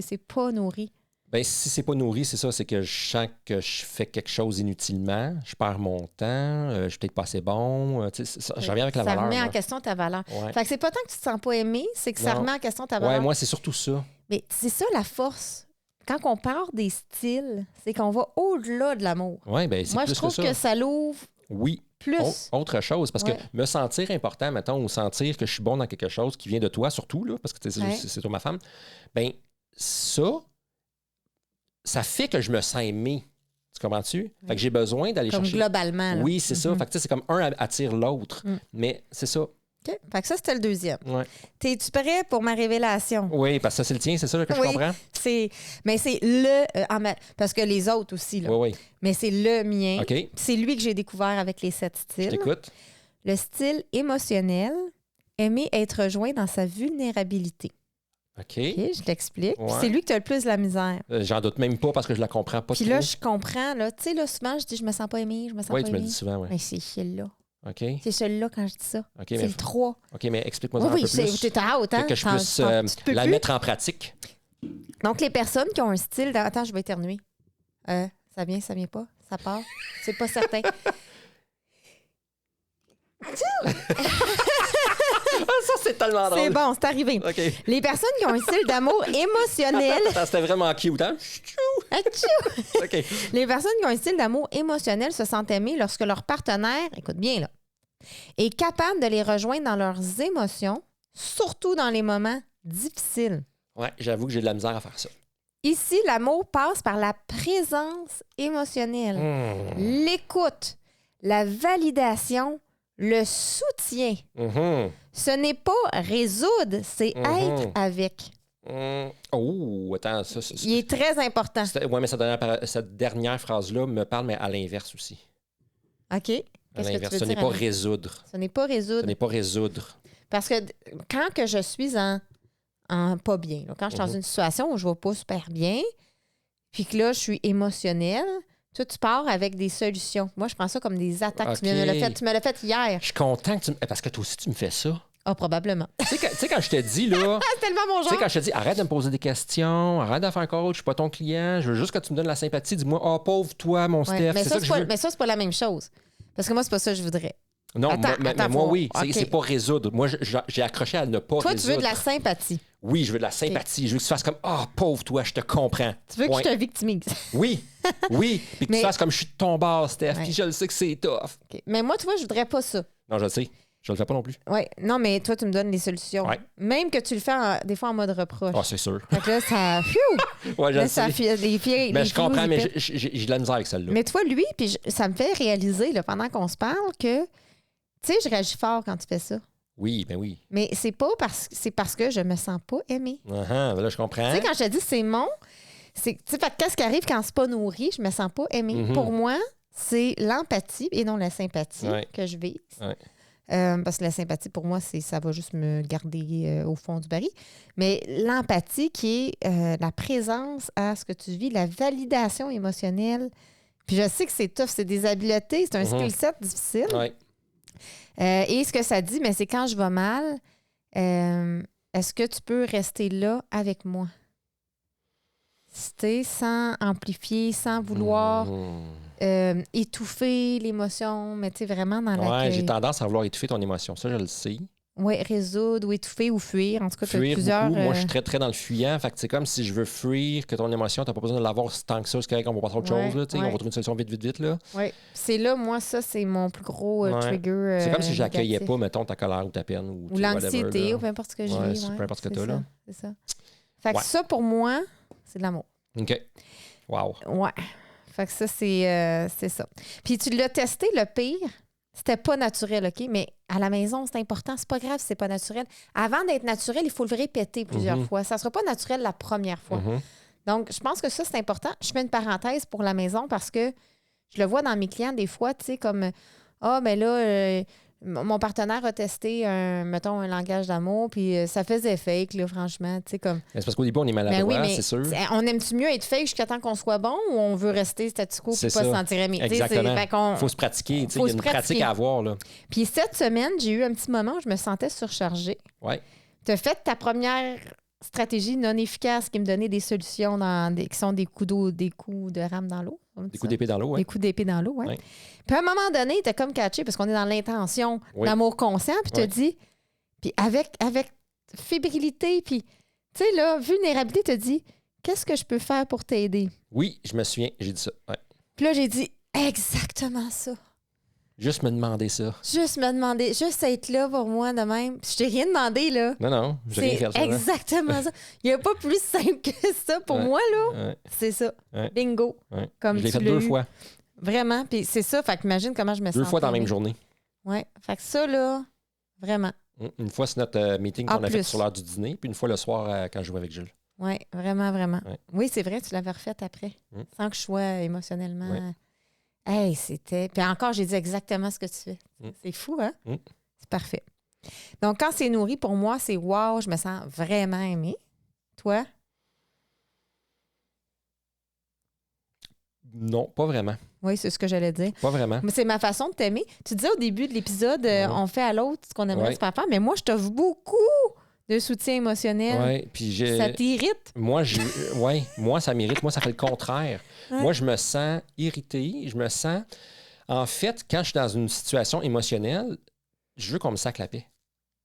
c'est pas nourri. Ben, si c'est pas nourri, c'est ça, c'est que je sens que je fais quelque chose inutilement, je perds mon temps, je suis peut-être pas assez bon. Tu sais, je reviens avec la Ça valeur. remet en moi. question ta valeur. Ouais. Fait que c'est pas tant que tu te sens pas aimé, c'est que ça Non. remet en question ta valeur. Ouais, moi, c'est surtout ça. Mais c'est ça la force. Quand on part des styles, c'est qu'on va au-delà de l'amour. Ouais, ben, c'est Moi, plus je trouve que ça. que ça l'ouvre Oui. plus. Autre chose, parce Ouais. que me sentir important, mettons, ou sentir que je suis bon dans quelque chose qui vient de toi, surtout, là, parce que Ouais. c'est toi ma femme, ben ça fait que je me sens aimé. Tu comprends-tu? Fait que j'ai besoin d'aller Comme chercher. globalement. Là. Oui, c'est ça. Mhm. Fait que tu sais, c'est comme un attire l'autre. Mm. Mais c'est ça. OK. Fait que ça, c'était le deuxième. Ouais. T'es-tu prêt pour ma révélation? Oui, parce que ça, c'est le tien, c'est ça là, que je Oui. comprends? Mais c'est le... parce que les autres aussi, là. Oui. Mais c'est le mien. OK. C'est lui que j'ai découvert avec les 7 Je styles. t'écoute. Le style émotionnel, aimer être joint dans sa vulnérabilité. OK. OK, je t'explique. Puis Ouais. c'est lui que tu as le plus de la misère. J'en doute même pas parce que je la comprends pas Puis trop. là, je comprends. Là, tu sais, là, souvent, je dis, je me sens pas aimée, je me sens Oui, pas tu me le aimée. dis souvent, oui. Mais c'est celle-là. OK. C'est celle-là quand je dis ça. OK, C'est mais, le 3. OK, mais explique-moi Oui, un oui, peu plus. t'es out, hein? Que je T'en- puisse tu te peux la plus. mettre en pratique. Donc, les personnes qui ont un style... Attends, je vais éternuer. Ça vient pas? Ça part? C'est pas certain. Ça, c'est tellement drôle. C'est bon, c'est arrivé. OK. Les personnes qui ont un style d'amour émotionnel... Attends, c'était vraiment cute, hein? Atchou! OK. Les personnes qui ont un style d'amour émotionnel se sentent aimées lorsque leur partenaire, écoute bien là, est capable de les rejoindre dans leurs émotions, surtout dans les moments difficiles. Ouais, j'avoue que j'ai de la misère à faire ça. Ici, l'amour passe par la présence émotionnelle, l'écoute, la validation, le soutien. Ce n'est pas résoudre, c'est être avec. Oh, attends, ça... Il est très important. Oui, mais cette dernière phrase-là me parle, mais à l'inverse aussi. OK? Qu'est-ce À que tu l'inverse, veux ce n'est dire pas avec- résoudre. Ce n'est pas Ce résoudre. n'est pas résoudre. Parce que quand que je suis en pas bien, là, quand je suis dans une situation où je ne vais pas super bien, puis que là, je suis émotionnelle, Toi, tu pars avec des solutions. Moi, je prends ça comme des attaques. OK. Tu me l'as fait hier. Je suis content que tu me... Parce que toi aussi, tu me fais ça. Ah, probablement. Tu sais, quand je te dis, là... C'est tellement mon Tu sais, genre. quand je te dis, arrête de me poser des questions, arrête de faire coach, je suis pas ton client, je veux juste que tu me donnes la sympathie, dis-moi, oh, pauvre toi, mon Ouais, Steph, mais, c'est ça, ça que je veux. mais ça, c'est pas la même chose. Parce que moi, c'est pas ça que je voudrais. Non, Attends, mais moi, faut- oui, OK. c'est pas résoudre. Moi, j'ai accroché à ne pas Toi, résoudre. tu veux de la sympathie. Oui, je veux de la sympathie. Je veux que tu fasses comme, ah, pauvre toi, je te comprends. Tu veux que Point. je te victimise. Oui, oui. Puis que Mais- tu fasses comme je suis de ton bord, Steph, Ouais. puis je le sais que c'est tough. OK. Mais moi, tu vois, je voudrais pas ça. Non, je le sais. Je le fais pas non plus. Oui. Non, mais toi, tu me donnes les solutions. Ouais. Même que tu le fais des fois en mode reproche. Ah, c'est sûr. Fait que là, ça. Phew! Ouais, je Là, le ça sais. fait les filles. Mais les je comprends, filles, mais ils pètent. j'ai de la misère avec celle-là. Mais tu vois, lui, puis ça me fait réaliser, là, pendant qu'on se parle, que, tu sais, je réagis fort quand tu fais ça. Oui, ben oui. Mais c'est parce que je me sens pas aimée. Là, je comprends. Tu sais, quand je te dis c'est mon, c'est, tu sais, fait que qu'est-ce qui arrive quand c'est pas nourri, je me sens pas aimée. Mhm. Pour moi, c'est l'empathie et non la sympathie Ouais. que je vise. Ouais. Parce que la sympathie, pour moi, ça va juste me garder au fond du baril. Mais l'empathie qui est la présence à ce que tu vis, la validation émotionnelle. Puis je sais que c'est tough, c'est des habiletés, c'est un Mhm. skill set difficile. Ouais. Et ce que ça dit, mais c'est quand je vais mal, est-ce que tu peux rester là avec moi? Tu sais, sans amplifier, sans vouloir étouffer l'émotion, mais tu sais, vraiment dans Ouais, l'accueil. j'ai tendance à vouloir étouffer ton émotion. Ça, je le sais. Oui, résoudre ou étouffer ou fuir. En tout cas, tu as Fuir plusieurs... beaucoup. Moi, je suis très, très dans le fuyant. Fait que c'est comme si je veux fuir que ton émotion, t'as pas besoin de l'avoir tant que ça. C'est correct, on va passer à autre Ouais, chose. Là, tu sais, ouais. On va trouver une solution vite, vite, vite. Là. Oui. C'est là, moi, ça, c'est mon plus gros Ouais. trigger. C'est comme si j'accueillais négatif. pas, mettons, ta colère ou ta peine. Ou Ou tu sais, l'anxiété, whatever, ou peu importe ce que je Ouais, vis. c'est peu importe ce que c'est t'as, là. ça, c'est ça. Fait que Ouais. ça, pour moi, c'est de l'amour. OK. Wow. Ouais. Fait que ça, c'est ça. Puis tu l'as testé, le pire, c'était pas naturel, OK? Mais à la maison, c'est important. C'est pas grave si c'est pas naturel. Avant d'être naturel, il faut le répéter plusieurs Mhm. fois. Ça sera pas naturel la première fois. Mhm. Donc, je pense que ça, c'est important. Je fais une parenthèse pour la maison parce que je le vois dans mes clients des fois, tu sais, comme ah, ben là, mon partenaire a testé mettons, un langage d'amour, puis ça faisait fake, là, franchement, tu sais, comme. Mais c'est parce qu'au début, on est Ben maladroit, oui, mais c'est sûr. on aime-tu mieux être fake jusqu'à temps qu'on soit bon ou on veut rester statu quo et C'est pas se ça. sentir aimé? Tu sais, Exactement. fait qu'on- Il faut se pratiquer. tu sais, faut Il y a se une pratique pratiquer. à avoir. Là. Puis cette semaine, j'ai eu un petit moment où je me sentais surchargée. Ouais. Tu as fait ta première stratégie non efficace qui me donnait des solutions qui sont des coups d'eau, des coups de rame dans l'eau. on dit Des ça? coups d'épée dans l'eau. Ouais. Des coups d'épée dans l'eau, oui. Ouais. Puis à un moment donné, t'es comme catché parce qu'on est dans l'intention Oui. d'amour conscient, puis tu Ouais. dit, puis avec fébrilité, puis tu sais, là, vulnérabilité, tu dit, qu'est-ce que je peux faire pour t'aider? Oui, je me souviens, j'ai dit ça. Ouais. Puis là, j'ai dit, exactement ça. Juste me demander ça. Juste me demander, juste être là pour moi de même. Puis je t'ai rien demandé, là. Non, j'ai rien C'est fait ça. là. exactement ça. Il n'y a pas plus simple que ça pour Ouais. moi, là. Ouais, C'est ça. Ouais. Bingo. ouais. Comme Je l'ai tu fait l'as 2 eu. fois. Vraiment. Puis c'est ça. Fait qu'imagine comment je me sens. 2 fois dans la même journée. Oui. Fait que ça, là, vraiment. Une fois, c'est notre meeting En qu'on a fait plus. sur l'heure du dîner, puis une fois le soir quand je jouais avec Jules. Oui, vraiment, vraiment. Ouais. Oui, c'est vrai, tu l'avais refaite après. Sans que je sois émotionnellement. Ouais. Hey, c'était. Puis encore, j'ai dit exactement ce que tu fais. C'est fou, hein? C'est parfait. Donc, quand c'est nourri, pour moi, c'est wow, je me sens vraiment aimée. Toi? Non, pas vraiment. Oui, c'est ce que j'allais dire. Pas vraiment. Mais c'est ma façon de t'aimer. Tu disais au début de l'épisode, on fait à l'autre ce qu'on aimerait Ouais. se faire faire, mais moi, je t'offre beaucoup de soutien émotionnel. Ouais, puis Ça t'irrite? moi, ça m'irrite. Moi, ça fait le contraire. Ouais. Moi, je me sens irrité. Je me sens. En fait, quand je suis dans une situation émotionnelle, je veux qu'on me saque la paix.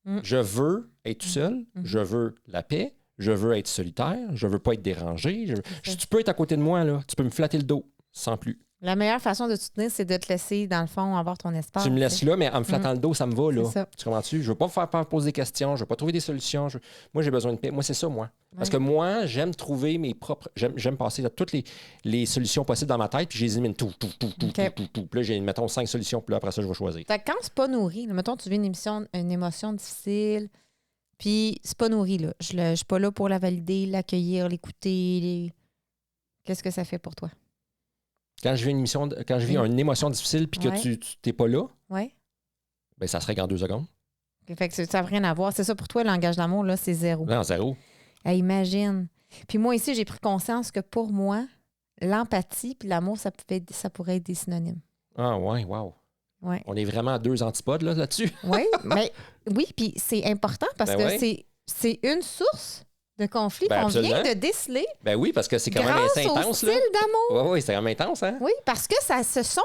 Mm. Je veux être tout seul. Je veux la paix. Je veux être solitaire. Je veux pas être dérangé. Tu peux être à côté de moi, là. Tu peux me flatter le dos, sans plus. La meilleure façon de te soutenir, c'est de te laisser, dans le fond, avoir ton espace. Tu me laisses là, mais en me flattant le dos, ça me va, là. C'est ça. Tu comprends-tu? Je veux pas me faire poser des questions. Je veux pas trouver des solutions. Moi, j'ai besoin de paix. Moi, c'est ça, moi. Parce que moi, j'aime trouver mes propres... J'aime passer là, toutes les solutions possibles dans ma tête, puis je les élimine tout. Puis là, j'ai, mettons, 5 solutions, puis là, après ça, je vais choisir. Fait que quand c'est pas nourri, là, mettons, tu vis une émotion difficile, puis c'est pas nourri, là. Je suis pas là pour la valider, l'accueillir, l'écouter. Qu'est-ce que ça fait pour toi? Quand je vis une émotion difficile, puis que Ouais. tu t'es pas là, Oui. ben ça se règle en 2 secondes. Fait que ça n'a rien à voir. C'est ça pour toi, le langage d'amour, là, c'est zéro. Non, 0. Hey, imagine. Puis moi, ici, j'ai pris conscience que pour moi, l'empathie puis l'amour, ça pourrait être des synonymes. Ah, ouais, wow. Ouais. On est vraiment à deux antipodes là-dessus. Oui, mais oui, puis c'est important parce Ben que ouais. c'est une source de conflit Ben qu'on vient absolument. de déceler Ben oui, parce que c'est quand même grâce assez au intense, style là. d'amour. Oui, c'est quand même intense, hein? Oui, parce que ce sont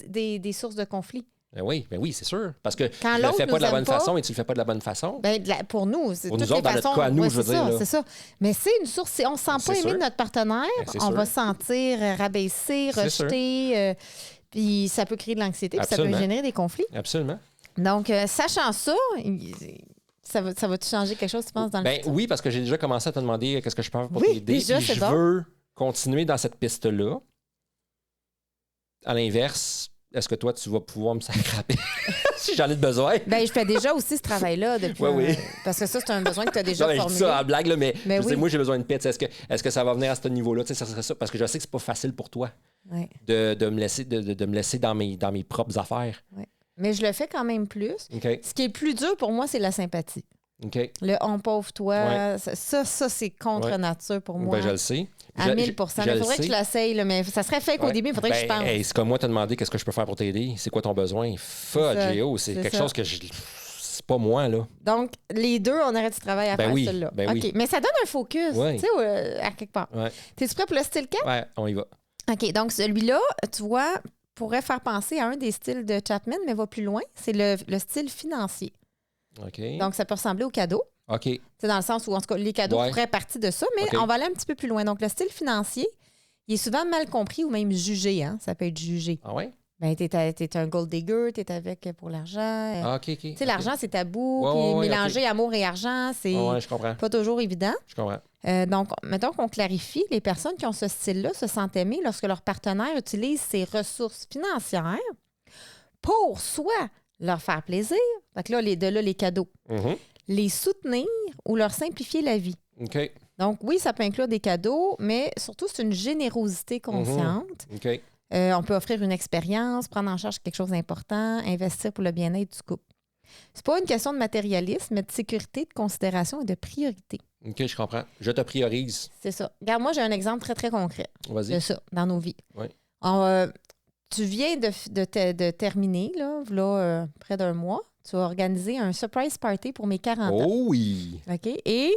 des sources de conflit. Ben oui, c'est sûr. Parce que Quand je le l'autre fais pas nous de la aime bonne pas, façon et tu le fais pas de la bonne façon. Ben, pour nous, c'est Pour toutes nous les autres, dans notre façons. cas à nous, Ouais, je veux c'est dire, ça, là. c'est ça. Mais c'est une source. Si on ne se sent C'est pas aimé sûr. de notre partenaire, Ben, c'est on sûr. va se sentir rabaissé, C'est sûr. rejeté. Puis ça peut créer de l'anxiété, puis ça peut Absolument. générer des conflits. Absolument. Donc, sachant ça, ça va-tu changer quelque chose, tu penses, dans le Ben futur? oui, parce que j'ai déjà commencé à te demander qu'est-ce que je peux faire pour Oui, t'aider. déjà, Puis c'est je bon. veux continuer dans cette piste-là. À l'inverse, est-ce que toi, tu vas pouvoir me sacraper si j'en ai besoin? Ben, je fais déjà aussi ce travail-là depuis. Oui. Parce que ça, c'est un besoin que tu as déjà Non, mais je dis formulé. ça en blague, là, mais Ben je sais, oui. moi, j'ai besoin de paix. Est-ce que ça va venir à ce niveau-là? Tu sais, ça serait ça. Parce que je sais que c'est pas facile pour toi Ouais. de me laisser, de me laisser dans mes propres affaires. Mais je le fais quand même plus. OK? Ce qui est plus dur pour moi, c'est la sympathie. OK? Le on pauvre toi, Ouais. ça c'est contre Ouais. nature pour moi. Ben, je le sais. À 1000 Mais il faudrait que je l'essaye, là, mais ça serait fake au Ouais. début, il faudrait que je pense. C'est comme moi te demander qu'est-ce que je peux faire pour t'aider. C'est quoi ton besoin? Fudge, ça, Géo, c'est c'est quelque ça. chose que c'est pas moi, là. Donc, les deux, on arrête du travail à Ben faire oui, celle-là. ben OK. oui. Mais ça donne un focus, Ouais. tu sais, à quelque part. Ouais. T'es-tu prêt pour le style 4? Ouais, on y va. OK. Donc, celui-là, tu vois, pourrait faire penser à un des styles de Chapman, mais va plus loin. C'est le style financier. OK. Donc, ça peut ressembler au cadeau. OK. C'est dans le sens où, en tout cas, les cadeaux Ouais. feraient partie de ça, mais OK. on va aller un petit peu plus loin. Donc, le style financier, il est souvent mal compris ou même jugé. Hein? Ça peut être jugé. Ah ouais? Ben, t'es un gold digger, t'es avec pour l'argent. Ah, OK, OK. Tu sais, l'argent, c'est tabou. Ouais, Puis ouais, mélanger amour et argent, c'est Ouais, je comprends. pas toujours évident. Je comprends. Donc, mettons qu'on clarifie, les personnes qui ont ce style-là se sentent aimées lorsque leur partenaire utilise ses ressources financières pour soit leur faire plaisir, donc là, les cadeaux, Mhm. les soutenir ou leur simplifier la vie. OK. Donc, oui, ça peut inclure des cadeaux, mais surtout, c'est une générosité consciente. OK. On peut offrir une expérience, prendre en charge quelque chose d'important, investir pour le bien-être du couple. C'est pas une question de matérialisme, mais de sécurité, de considération et de priorité. OK, je comprends. Je te priorise. C'est ça. Regarde, moi, j'ai un exemple très, très concret Vas-y. de ça dans nos vies. Oui. Tu viens de terminer, là, près d'un mois. Tu as organisé un surprise party pour mes 40 ans. Oh oui. OK? Et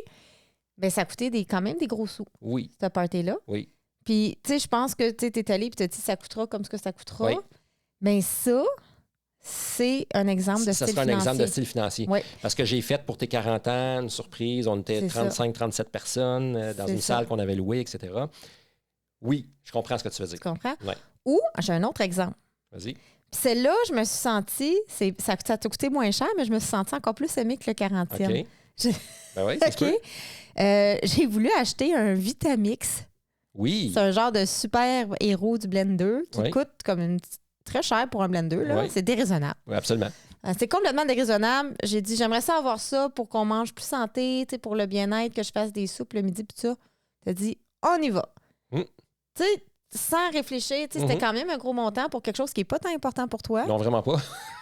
ben, ça a coûté quand même des gros sous, Oui. ce party-là. Oui. Puis, tu sais, je pense que tu es allé et tu as dit ça coûtera comme ce que ça coûtera. Oui. Bien, ça, c'est un exemple de Ça style sera un financier. exemple de style financier. Oui. Parce que j'ai fait pour tes 40 ans une surprise. On était C'est ça. 35-37 personnes dans C'est une ça. salle qu'on avait louée, etc. Oui, je comprends ce que tu veux dire. Tu comprends? Ouais. Ou, j'ai un autre exemple. Vas-y. Puis celle-là, je me suis sentie, ça t'a coûté moins cher, mais je me suis sentie encore plus aimée que le 40e. OK. Je- Ben oui, c'est OK. J'ai voulu acheter un Vitamix. Oui. C'est un genre de super héros du blender qui Oui. coûte comme très cher pour un blender. Là. Oui. C'est déraisonnable. Oui, absolument. C'est complètement déraisonnable. J'ai dit, j'aimerais ça avoir ça pour qu'on mange plus santé, tu sais, pour le bien-être, que je fasse des soupes le midi, puis ça. T'as dit, on y va. Mm. Tu sais, sans réfléchir, tu sais, c'était Mhm. quand même un gros montant pour quelque chose qui n'est pas tant important pour toi. Non, vraiment pas.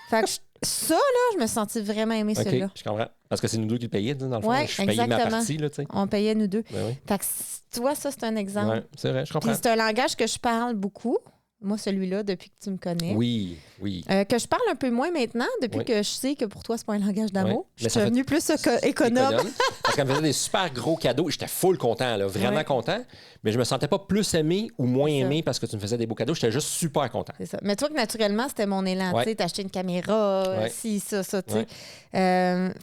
Fait que ça, là, je me suis sentie vraiment aimée, OK, celui-là. je comprends. Parce que c'est nous deux qui le payaient, dans le fond. Ouais, Je payais ma exactement. partie, là, tu sais. On payait nous deux. Ben oui. Fait que, tu vois, ça, c'est un exemple. Ouais, c'est vrai, je comprends. Puis c'est un langage que je parle beaucoup. Moi, celui-là, depuis que tu me connais. Oui, oui. Que je parle un peu moins maintenant, depuis Oui. que je sais que pour toi, c'est pas un langage d'amour. Oui. Je Mais suis ça fait- devenue plus économe. Parce qu'elle me faisait des super gros cadeaux. J'étais full content, là, vraiment Ouais. content. Mais je me sentais pas plus aimé ou moins C'est ça. aimé parce que tu me faisais des beaux cadeaux. J'étais juste super content. C'est ça. Mais toi, que naturellement, c'était mon élan. Ouais. Tu sais, t'as acheté une caméra, Ouais. ci, ça, tu sais. Ouais.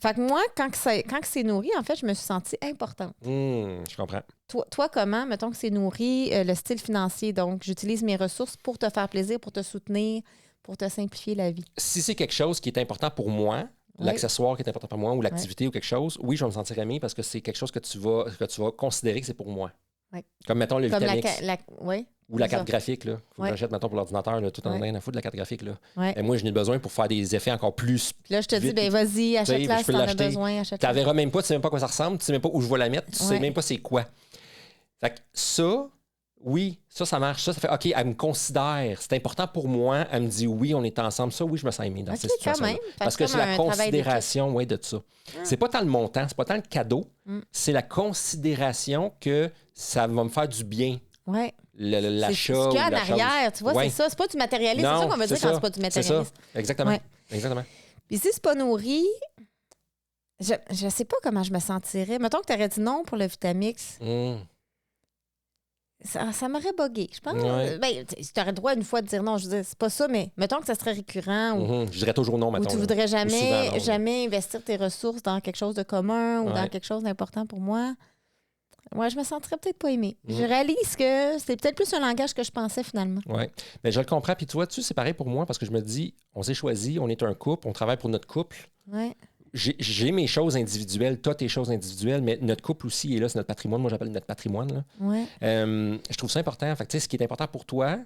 Fait que moi, quand c'est nourri, en fait, je me suis sentie importante. Je comprends. Toi, comment, mettons que c'est nourri, le style financier? Donc, j'utilise mes ressources pour te faire plaisir, pour te soutenir, pour te simplifier la vie. Si c'est quelque chose qui est important pour moi, Oui. l'accessoire qui est important pour moi ou l'activité ou quelque chose, oui, je vais me sentir aimé parce que c'est quelque chose que tu vas considérer que c'est pour moi. Oui. Comme, mettons, le Comme Vitamix oui. ou la c'est carte ça. graphique. Là. Faut Ouais. que j'achète, mettons, pour l'ordinateur, là, tout en Ouais. rien à foutre de la carte graphique. Là. Ouais. Et moi, j'en ai besoin pour faire des effets encore plus. Puis là, je te dis, Vite, ben vas-y, achète-la je si peux t'en as l'acheter. besoin, Tu achète-la. la verras même pas, tu sais même pas à quoi ça ressemble, tu sais même pas où je vais la mettre, tu sais Ouais. même pas c'est quoi. Fait que ça, oui, ça marche. Ça fait OK, elle me considère. C'est important pour moi. Elle me dit oui, on est ensemble. Ça, oui, je me sens aimé dans OK, cette quand situation. même. Parce que c'est la considération de ça. C'est pas tant le montant, c'est pas tant le cadeau, c'est la considération que ça va me faire du bien Ouais. L'achat. C'est ce qu'il y a en ou la arrière, chose. tu vois, Ouais. c'est ça. C'est pas du matérialisme. Non, C'est ça qu'on veut dire quand c'est pas du C'est ça, matérialisme. exactement. Ouais. Exactement. Puis si c'est pas nourri, je sais pas comment je me sentirais. Mettons que tu aurais dit non pour le Vitamix. Ça m'aurait bugué, je pense. Ouais. Ben, tu aurais le droit une fois de dire non. Je veux dire, c'est pas ça, mais mettons que ça serait récurrent ou, Je dirais toujours non, ou mettons. tu là. voudrais Ou souvent, non. jamais investir tes ressources dans quelque chose de commun ou dans Ouais. quelque chose d'important pour moi. Ouais, je me sentirais peut-être pas aimée. Mhm. Je réalise que c'est peut-être plus un langage que je pensais finalement. Oui. Mais je le comprends. Puis tu vois, c'est pareil pour moi parce que je me dis, on s'est choisi, on est un couple, on travaille pour notre couple. Ouais. J'ai mes choses individuelles, toi tes choses individuelles, mais notre couple aussi est là, c'est notre patrimoine. Moi, j'appelle notre patrimoine. Là. Ouais. Je trouve ça important. Fait que, tu sais, ce qui est important pour toi,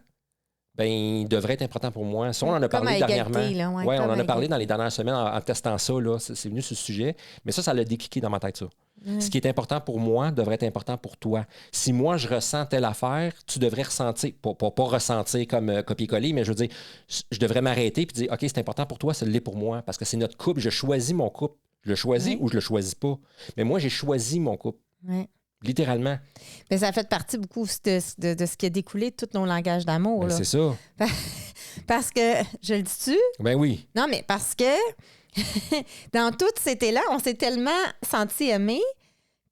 ben, il devrait être important pour moi. Ça, on en a Comme parlé à égalité, dernièrement. là, ouais, Ouais, on comme en à a parlé égalité. dans les dernières semaines en testant ça. Là. C'est venu sur ce sujet. Mais ça l'a décliqué dans ma tête, ça. Ouais. Ce qui est important pour moi devrait être important pour toi. Si moi, je ressens telle affaire, tu devrais ressentir, pas ressentir comme copier-coller, mais je veux dire, je devrais m'arrêter et dire, OK, c'est important pour toi, ça l'est pour moi, parce que c'est notre couple, je choisis mon couple. Je le choisis Ouais. ou je le choisis pas. Mais moi, j'ai choisi mon couple, Ouais. littéralement. Mais ça a fait partie beaucoup de ce qui a découlé de tous nos langages d'amour. Ben, là. c'est ça. Parce que, je le dis-tu? Ben oui. Non, mais parce que dans tout cet élan, on s'est tellement senti aimés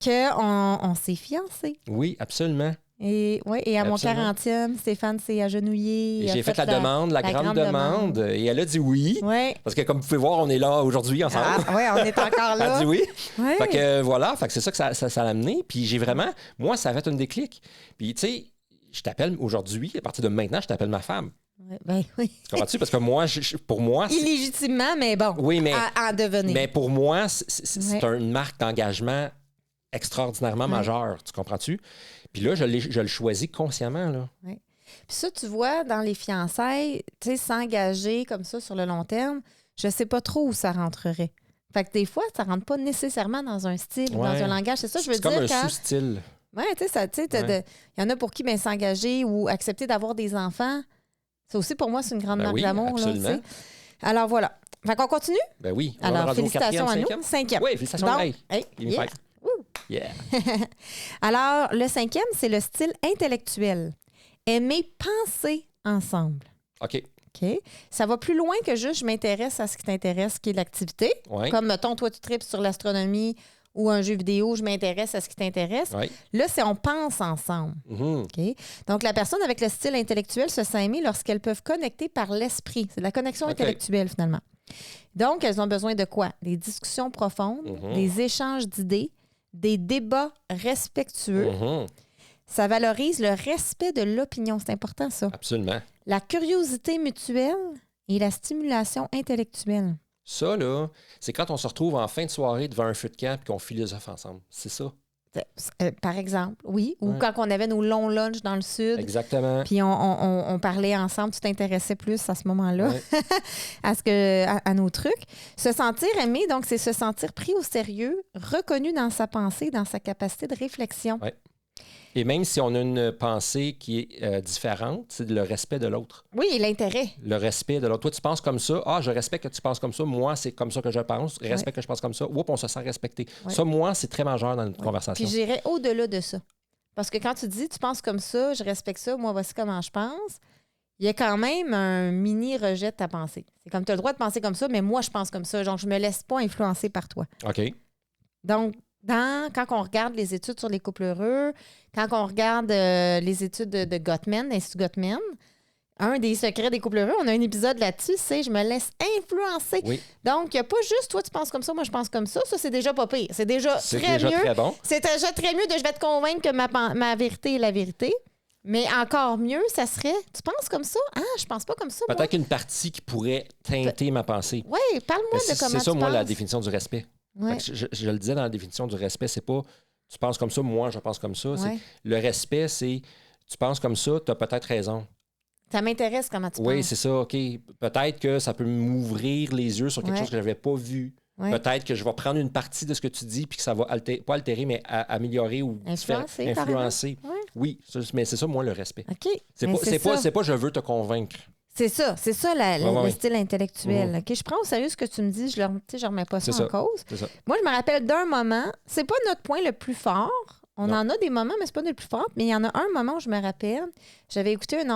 qu'on s'est fiancés. Oui, absolument. Et à mon Absolument. 40e, Stéphane s'est agenouillé. Et il a j'ai fait la demande, la grande demande, et elle a dit oui. Oui. Parce que comme vous pouvez voir, on est là aujourd'hui ensemble. Ah, ouais, on est encore Elle là. a dit oui. Ouais. Fait que voilà, fait que c'est ça que ça l'a amené. Puis j'ai vraiment, moi, ça a fait un déclic. Puis tu sais, je t'appelle aujourd'hui, à partir de maintenant, je t'appelle ma femme. Ouais, ben oui. Comprends-tu? Parce que moi, pour moi, Illégitimement, mais bon. oui, mais, À devenir. mais pour moi, c'est Ouais. une marque d'engagement extraordinairement majeure. Tu comprends-tu? Puis là, je le choisis consciemment. Là. Puis ça, tu vois, dans les fiançailles, tu sais, s'engager comme ça sur le long terme, je sais pas trop où ça rentrerait. Fait que des fois, ça rentre pas nécessairement dans un style ou dans Ouais. un langage. C'est ça, je veux C'est dire. comme un quand... sous-style. Oui, tu sais, il y en a pour qui ben, s'engager ou accepter d'avoir des enfants. Ça aussi, pour moi, c'est une grande Ben marque oui, d'amour. Là, absolument. tu sais. Alors voilà. Fait qu'on continue? Ben oui. On est Alors, rendu au félicitations à quatrième, nous. cinquième? 5e. Oui, félicitations. Donc, Hey, hey, give me yeah. five. Yeah. Alors, le 5e, c'est le style intellectuel. Aimer penser ensemble. OK. OK? Ça va plus loin que juste je m'intéresse à ce qui t'intéresse, qui est l'activité. Ouais. Comme, mettons, toi, tu tripes sur l'astronomie ou un jeu vidéo, je m'intéresse à ce qui t'intéresse. Ouais. Là, c'est on pense ensemble. Mhm. OK? Donc, la personne avec le style intellectuel se sent aimée lorsqu'elles peuvent connecter par l'esprit. C'est de la connexion OK. intellectuelle, finalement. Donc, elles ont besoin de quoi? Des discussions profondes, Mhm. des échanges d'idées, des débats respectueux. Mhm. Ça valorise le respect de l'opinion. C'est important, ça. Absolument. La curiosité mutuelle et la stimulation intellectuelle. Ça, là, c'est quand on se retrouve en fin de soirée devant un feu de camp et qu'on philosophe ensemble. C'est ça. Par exemple, oui. Ou Ouais. quand on avait nos longs lunchs dans le sud. Exactement. Puis on parlait ensemble, tu t'intéressais plus à ce moment-là Ouais. à nos trucs. Se sentir aimé, donc, c'est se sentir pris au sérieux, reconnu dans sa pensée, dans sa capacité de réflexion. Ouais. Et même si on a une pensée qui est différente, c'est le respect de l'autre. Oui, et l'intérêt. Le respect de l'autre. Toi, tu penses comme ça. Ah, je respecte que tu penses comme ça. Moi, c'est comme ça que je pense. Respecte que je pense comme ça. Oups, on se sent respecté. Ouais. Ça, moi, c'est très majeur dans notre conversation. Puis j'irais au-delà de ça. Parce que quand tu dis, tu penses comme ça, je respecte ça, moi, voici comment je pense, il y a quand même un mini rejet de ta pensée. C'est comme tu as le droit de penser comme ça, mais moi, je pense comme ça. Genre, je me laisse pas influencer par toi. OK. Donc, quand on regarde les études sur les couples heureux, quand on regarde les études de Gottman, l'Institut Gottman, un des secrets des couples heureux, on a un épisode là-dessus, c'est « je me laisse influencer Oui. ». Donc, il n'y a pas juste « toi, tu penses comme ça, moi, je pense comme ça ». Ça, c'est déjà pas pire. C'est déjà C'est très déjà mieux. très bon. C'est déjà très mieux de « je vais te convaincre que ma vérité est la vérité ». Mais encore mieux, ça serait « tu penses comme ça? Ah, je pense pas comme ça, moi. Peut-être qu'une partie qui pourrait teinter ma pensée. » Oui, parle-moi Mais de comment c'est ça, tu moi, la penses. définition du respect. Ouais. Fait que je le disais dans la définition du respect, c'est pas tu penses comme ça, moi, je pense comme ça. Ouais. C'est- Le respect, c'est tu penses comme ça, tu as peut-être raison. Ça m'intéresse comment tu Oui, penses. c'est ça, OK. Peut-être que ça peut m'ouvrir les yeux sur quelque Ouais. chose que je n'avais pas vu. Ouais. Peut-être que je vais prendre une partie de ce que tu dis puis que ça va pas altérer, mais améliorer ou Influencer, influencer. carrément. Ouais. Oui, mais c'est ça, moi, le respect. OK. C'est Mais pas, ça. je veux te convaincre. C'est ça Ouais, le ouais. style intellectuel. Mhm. OK, je prends au sérieux ce que tu me dis, je remets pas ça C'est en ça. cause. C'est ça. Moi, je me rappelle d'un moment, c'est pas notre point le plus fort, On Non. en a des moments, mais c'est pas notre plus forte. Mais il y en a un moment où je me rappelle, j'avais écouté une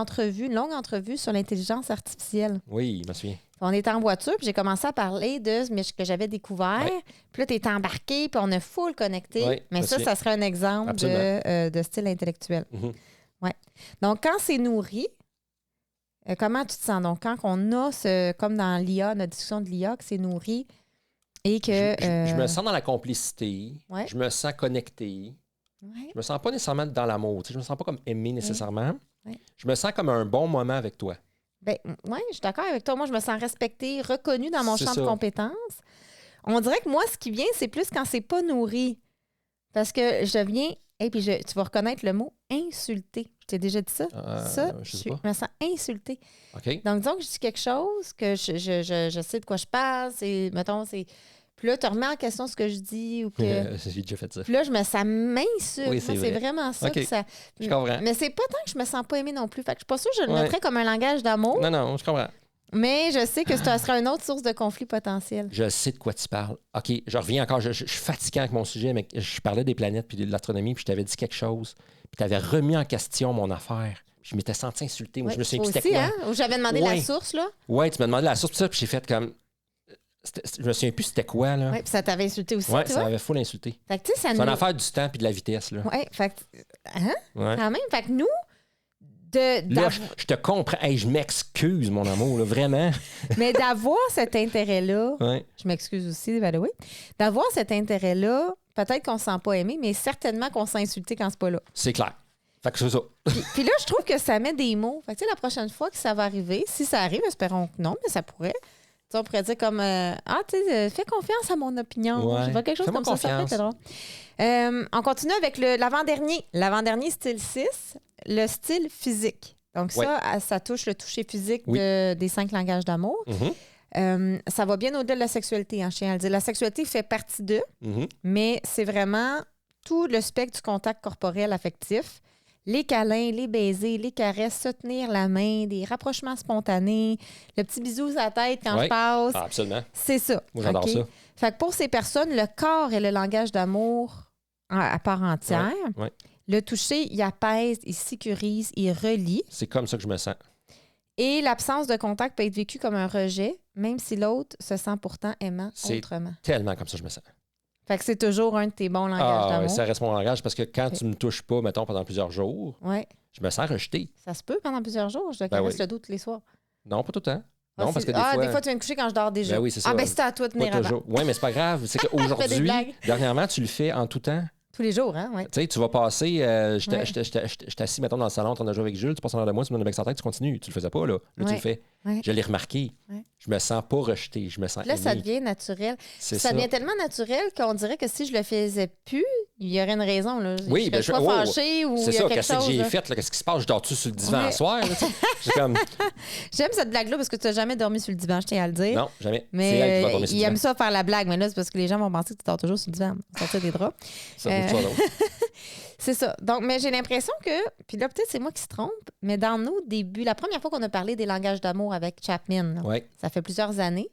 longue entrevue sur l'intelligence artificielle. Oui, je me souviens. On était en voiture, puis j'ai commencé à parler de ce que j'avais découvert. Ouais. Puis là, tu étais embarqué, puis on a full connecté. Ouais, mais je ça, me ça serait un exemple de style intellectuel. Mhm. Ouais. Donc, quand c'est nourri, comment tu te sens? Donc, quand on a comme dans l'IA, notre discussion de l'IA, que c'est nourri et que. Je me sens dans la complicité. Ouais. Je me sens connecté. Ouais. Je me sens pas nécessairement dans l'amour. Tu sais, je me sens pas comme aimé nécessairement. Ouais. Je me sens comme un bon moment avec toi. Ben, oui, je suis d'accord avec toi. Moi, je me sens respectée, reconnue dans mon C'est champ ça. de compétences. On dirait que moi, ce qui vient, c'est plus quand c'est pas nourri. Parce que je viens, et puis tu vas reconnaître le mot insulté. Je t'ai déjà dit ça. Je sais pas. Je me sens insultée. OK. Donc, disons que je dis quelque chose, que je sais de quoi je parle, mettons, c'est. Puis là, tu remets en question ce que je dis ou que. J'ai déjà fait ça. Puis là, ça m'insulte. Oui, Moi, c'est c'est vrai. vraiment ça OK. que ça. Je comprends. Mais c'est pas tant que je me sens pas aimée non plus. Fait que je suis pas sûre que je le Ouais. mettrais comme un langage d'amour, Non, je comprends. mais je sais que ça serait une autre source de conflit potentiel. Je sais de quoi tu parles. OK, je reviens encore. Je suis fatiguant avec mon sujet, mais je parlais des planètes puis de l'astronomie, puis je t'avais dit quelque chose, puis tu avais remis en question mon affaire. Puis je m'étais senti insulté. Moi, Ouais, je me suis toi dit, c'était aussi, quoi? hein? Où j'avais demandé Ouais. la source, là. Ouais, tu m'as demandé la source, puis ça, puis j'ai fait comme. Je me souviens plus c'était quoi, là. Oui, puis ça t'avait insulté aussi, Ouais, tu ça vois. m'avait full insulté. Fait que, tu sais, ça C'est nous. une affaire du temps puis de la vitesse, là. Ouais, fait que. Hein? Ouais. Quand même. Fait que nous, Là, je te comprends. Hey, je m'excuse, mon amour, là, vraiment. mais d'avoir cet intérêt-là, Ouais. je m'excuse aussi, by the way, d'avoir cet intérêt-là, peut-être qu'on se sent pas aimé, mais certainement qu'on se sent insulté quand c'est pas là. C'est clair. Fait que c'est ça. Puis là, je trouve que ça met des mots. Fait que, tu sais, la prochaine fois que ça va arriver, si ça arrive, espérons que non, mais ça pourrait. Tu sais, on pourrait dire comme tu sais, fais confiance à mon opinion. Ouais. Je vois quelque chose Fais-moi comme ça pourrait être drôle. On continue avec l'avant-dernier. L'avant-dernier, style 6, le style physique. Donc, ça touche le toucher physique Oui. des 5 langages d'amour. Mhm. Ça va bien au-delà de la sexualité, hein, je tiens à le dire. La sexualité fait partie d'eux, Mhm. mais c'est vraiment tout le spectre du contact corporel affectif. Les câlins, les baisers, les caresses, se tenir la main, des rapprochements spontanés, le petit bisou sur la tête quand Ouais. je passe. Ah, absolument. C'est ça. Moi, j'adore OK? ça. Fait que pour ces personnes, le corps est le langage d'amour à part entière. Ouais. Le toucher, il apaise, il sécurise, il relie. C'est comme ça que je me sens. Et l'absence de contact peut être vécue comme un rejet, même si l'autre se sent pourtant aimant C'est autrement. Tellement comme ça que je me sens. Fait que c'est toujours un de tes bons langages Ah, ouais, d'amour. ça reste mon langage parce que quand tu me touches pas, mettons, pendant plusieurs jours, Ouais. je me sens rejeté. Ça se peut pendant plusieurs jours. Je te Ben caresse oui. le dos tous les soirs. Non, pas tout le temps. Ah, Non, parce que des des fois. tu viens me coucher quand je dors déjà. Ben oui, c'est ça. Ah, ben c'est à toi de Pas tenir avant. toujours. Oui, mais c'est pas grave. C'est des qu'aujourd'hui, blagues. dernièrement, tu le fais en tout temps. Tous les jours, hein? Ouais. Tu sais, tu vas passer. Ouais. Je t'assis, mettons, dans le salon, tu en as joué avec Jules, tu passes en l'air de moi, tu me donnes le bec sur la tête, tu continues. Tu le faisais pas, là. Là, tu Ouais. le fais. Ouais. Je l'ai remarqué. Ouais. Je me sens pas rejeté. Je me sens Puis là, ça aimé. devient naturel. C'est Ça ça. devient tellement naturel qu'on dirait que si je le faisais plus, il y aurait une raison. Là. Oui, je ben, serais pas fâchée ou C'est il y a ça, quelque qu'est-ce que chose. j'ai là. fait, là? Qu'est-ce qui se passe? Je dors-tu sur le divan Ouais. à soir? là, tu sais? J'ai comme. J'aime cette blague-là parce que tu n'as jamais dormi sur le divan, je tiens à le dire. Non, jamais. C'est Mais elle qui va dormir sur il le aime divan. ça faire la blague, mais là, c'est parce que les gens vont penser que tu dors toujours sur le divan, sortir des draps. Ça vaut ça, d'autre. C'est ça. Donc, mais j'ai l'impression que, puis là, peut-être c'est moi qui se trompe, mais dans nos débuts, la première fois qu'on a parlé des langages d'amour avec Chapman, là, Oui, ça fait plusieurs années,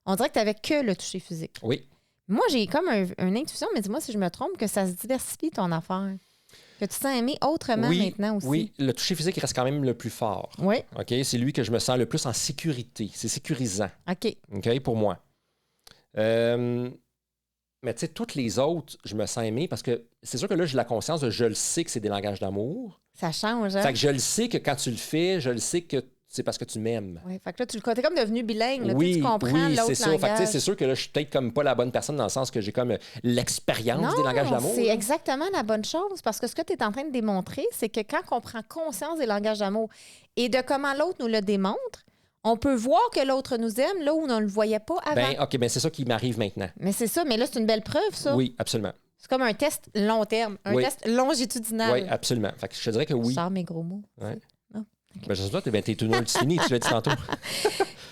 on dirait que tu n'avais que le toucher physique. oui. Moi, j'ai comme une intuition, mais dis-moi si je me trompe, que ça se diversifie ton affaire. Que tu te sens aimé autrement Oui, maintenant aussi. oui, le toucher physique reste quand même le plus fort. Oui. OK? C'est lui que je me sens le plus en sécurité. C'est sécurisant. OK. OK? Pour moi. Mais tu sais, toutes les autres, je me sens aimé parce que c'est sûr que là, j'ai la conscience de je le sais que c'est des langages d'amour. Ça change, hein? Fait que je le sais que quand tu le fais, je le sais que c'est parce que tu m'aimes. Oui. Fait que là, t'es comme devenu bilingue. Là, Oui, tu comprends oui, l'autre c'est ça. Fait que, tu sais, langage. c'est sûr que là, je suis peut-être comme pas la bonne personne dans le sens que j'ai comme l'expérience des langages d'amour. c'est là. exactement la bonne chose parce que ce que tu es en train de démontrer, c'est que quand on prend conscience des langages d'amour et de comment l'autre nous le démontre, on peut voir que l'autre nous aime là où on ne le voyait pas avant. Ben, OK, ben c'est ça qui m'arrive maintenant. Mais c'est ça, mais là, c'est une belle preuve, ça. Oui, absolument. C'est comme un test long terme, un Oui. test longitudinal. Oui, absolument. Fait que je te dirais que Je oui. sors mes gros mots. Ouais. Non. Ben, je sais pas, t'es une nerd fini, tu l'as dit tantôt.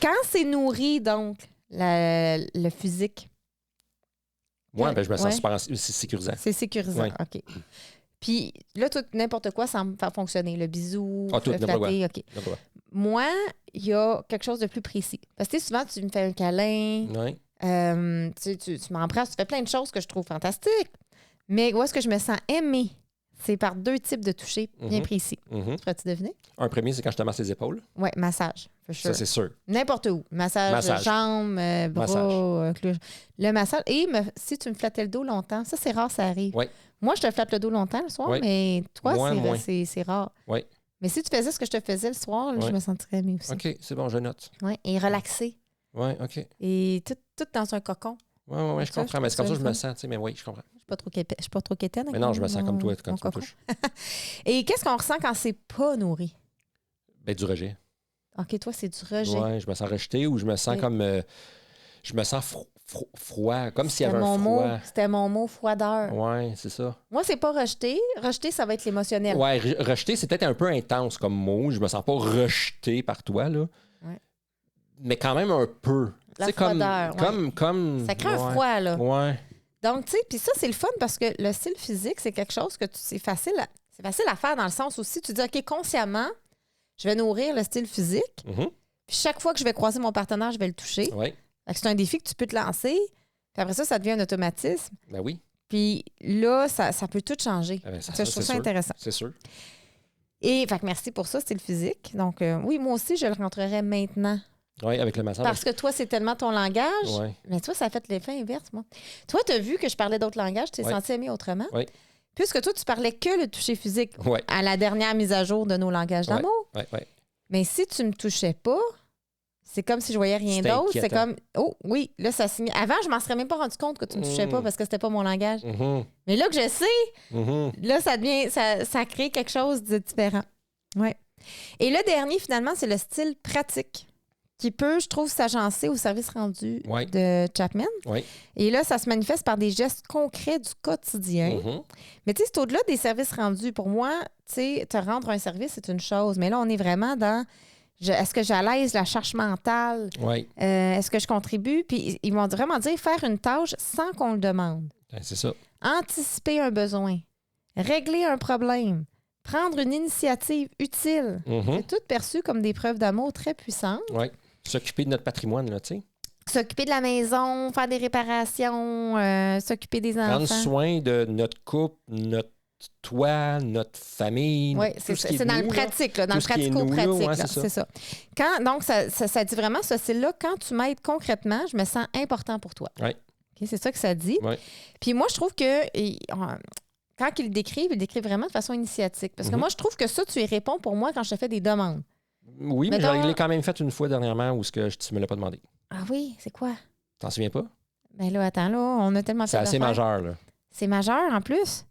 Quand c'est nourri, donc, le physique, Moi, ben, je me sens Ouais. super c'est sécurisant. c'est sécurisant. Ouais. OK. Puis là, tout, n'importe quoi semble faire fonctionner. Le bisou, Ah, tout, le n'importe flatter, OK. Donc, ouais. Moi, il y a quelque chose de plus précis. Parce que tu sais, souvent, tu me fais un câlin, Ouais. tu m'embrasses, tu fais plein de choses que je trouve fantastiques. Mais où est-ce que je me sens aimée? C'est par 2 types de toucher bien précis. Mhm. Tu pourrais-tu deviner? Un premier, c'est quand je te masse les épaules. Oui, massage. For sure. Ça, c'est sûr. N'importe où. Massage. Jambes, bras, cloche. Le massage. Et si tu me flattais le dos longtemps, ça, c'est rare, ça arrive. Oui. Moi, je te flatte le dos longtemps le soir, mais toi, c'est rare. Oui. Mais si tu faisais ce que je te faisais le soir, là, je me sentirais mieux aussi. OK, c'est bon, je note. Oui, et relaxé. Oui, OK. Et tout dans un cocon. Oui, je comprends. Mais c'est comme ça que je me sens, tu sais, mais oui, je comprends. Je suis pas trop quétaine. Mais non, je me sens comme toi quand tu me touches. Et qu'est-ce qu'on ressent quand c'est pas nourri? Ben, du rejet. OK, toi, c'est du rejet. Oui, je me sens rejeté ou je me sens comme... je me sens froid, comme s'il y avait un froid. C'était mon mot, froideur. Oui, c'est ça. Moi, c'est pas rejeté. Rejeté, ça va être l'émotionnel. Oui, rejeté, c'est peut-être un peu intense comme mot. Je me sens pas rejeté par toi, là. Ouais. Mais quand même un peu. La froideur, comme... Ça crée un froid, là. Oui. Donc, tu sais, puis ça, c'est le fun parce que le style physique, c'est quelque chose que c'est facile à faire dans le sens aussi. Tu dis, OK, consciemment, je vais nourrir le style physique. Mm-hmm. Puis chaque fois que je vais croiser mon partenaire, je vais le toucher. Oui. C'est un défi que tu peux te lancer. Puis après ça devient un automatisme. Ben oui. Puis là, ça peut tout changer. Ben je trouve ça intéressant. C'est sûr. Et fait que merci pour ça, style physique. Donc, oui, moi aussi, je le rentrerai maintenant. Oui, avec le massage. Parce que toi, c'est tellement ton langage. Oui. Mais toi, ça a fait l'effet inverse, moi. Toi, tu as vu que je parlais d'autres langages, tu t'es senti aimé autrement. Oui. Puisque toi, tu parlais que le toucher physique Ouais. à la dernière mise à jour de nos langages d'amour. Oui. Mais si tu me touchais pas, c'est comme si je voyais rien d'autre. C'est comme, oh oui, là, ça signe. Avant, je m'en serais même pas rendu compte que tu me touchais pas parce que c'était pas mon langage. Mm-hmm. Mais là que je sais, Mm-hmm. là, ça crée quelque chose de différent. Ouais. Et le dernier, finalement, c'est le style pratique qui peut, je trouve, s'agencer au service rendu de Chapman. Oui. Et là, ça se manifeste par des gestes concrets du quotidien. Mm-hmm. Mais tu sais, c'est au-delà des services rendus. Pour moi, tu sais, te rendre un service, c'est une chose. Mais là, on est vraiment dans... est-ce que j'allège la charge mentale? Oui. Est-ce que je contribue? Puis ils vont vraiment dire faire une tâche sans qu'on le demande. C'est ça. Anticiper un besoin. Régler un problème. Prendre une initiative utile. Mm-hmm. C'est tout perçu comme des preuves d'amour très puissantes. Oui. S'occuper de notre patrimoine, là, tu sais. S'occuper de la maison, faire des réparations, s'occuper des enfants. Prendre soin de notre couple, notre toit, notre famille. Oui, c'est dans le pratique, là, dans le pratico-pratique. C'est ça. Donc, ça dit vraiment ce style-là. Quand tu m'aides concrètement, je me sens important pour toi. Oui. Okay, c'est ça que ça dit. Oui. Puis moi, je trouve que quand il le décrit vraiment de façon initiatique. Parce que moi, je trouve que ça, tu y réponds pour moi quand je te fais des demandes. Oui, mais je l'ai quand même fait une fois dernièrement où tu me l'as pas demandé. Ah oui, c'est quoi? T'en souviens pas? Ben là, attends, là, on a tellement fait C'est assez majeur, là. C'est majeur, en plus?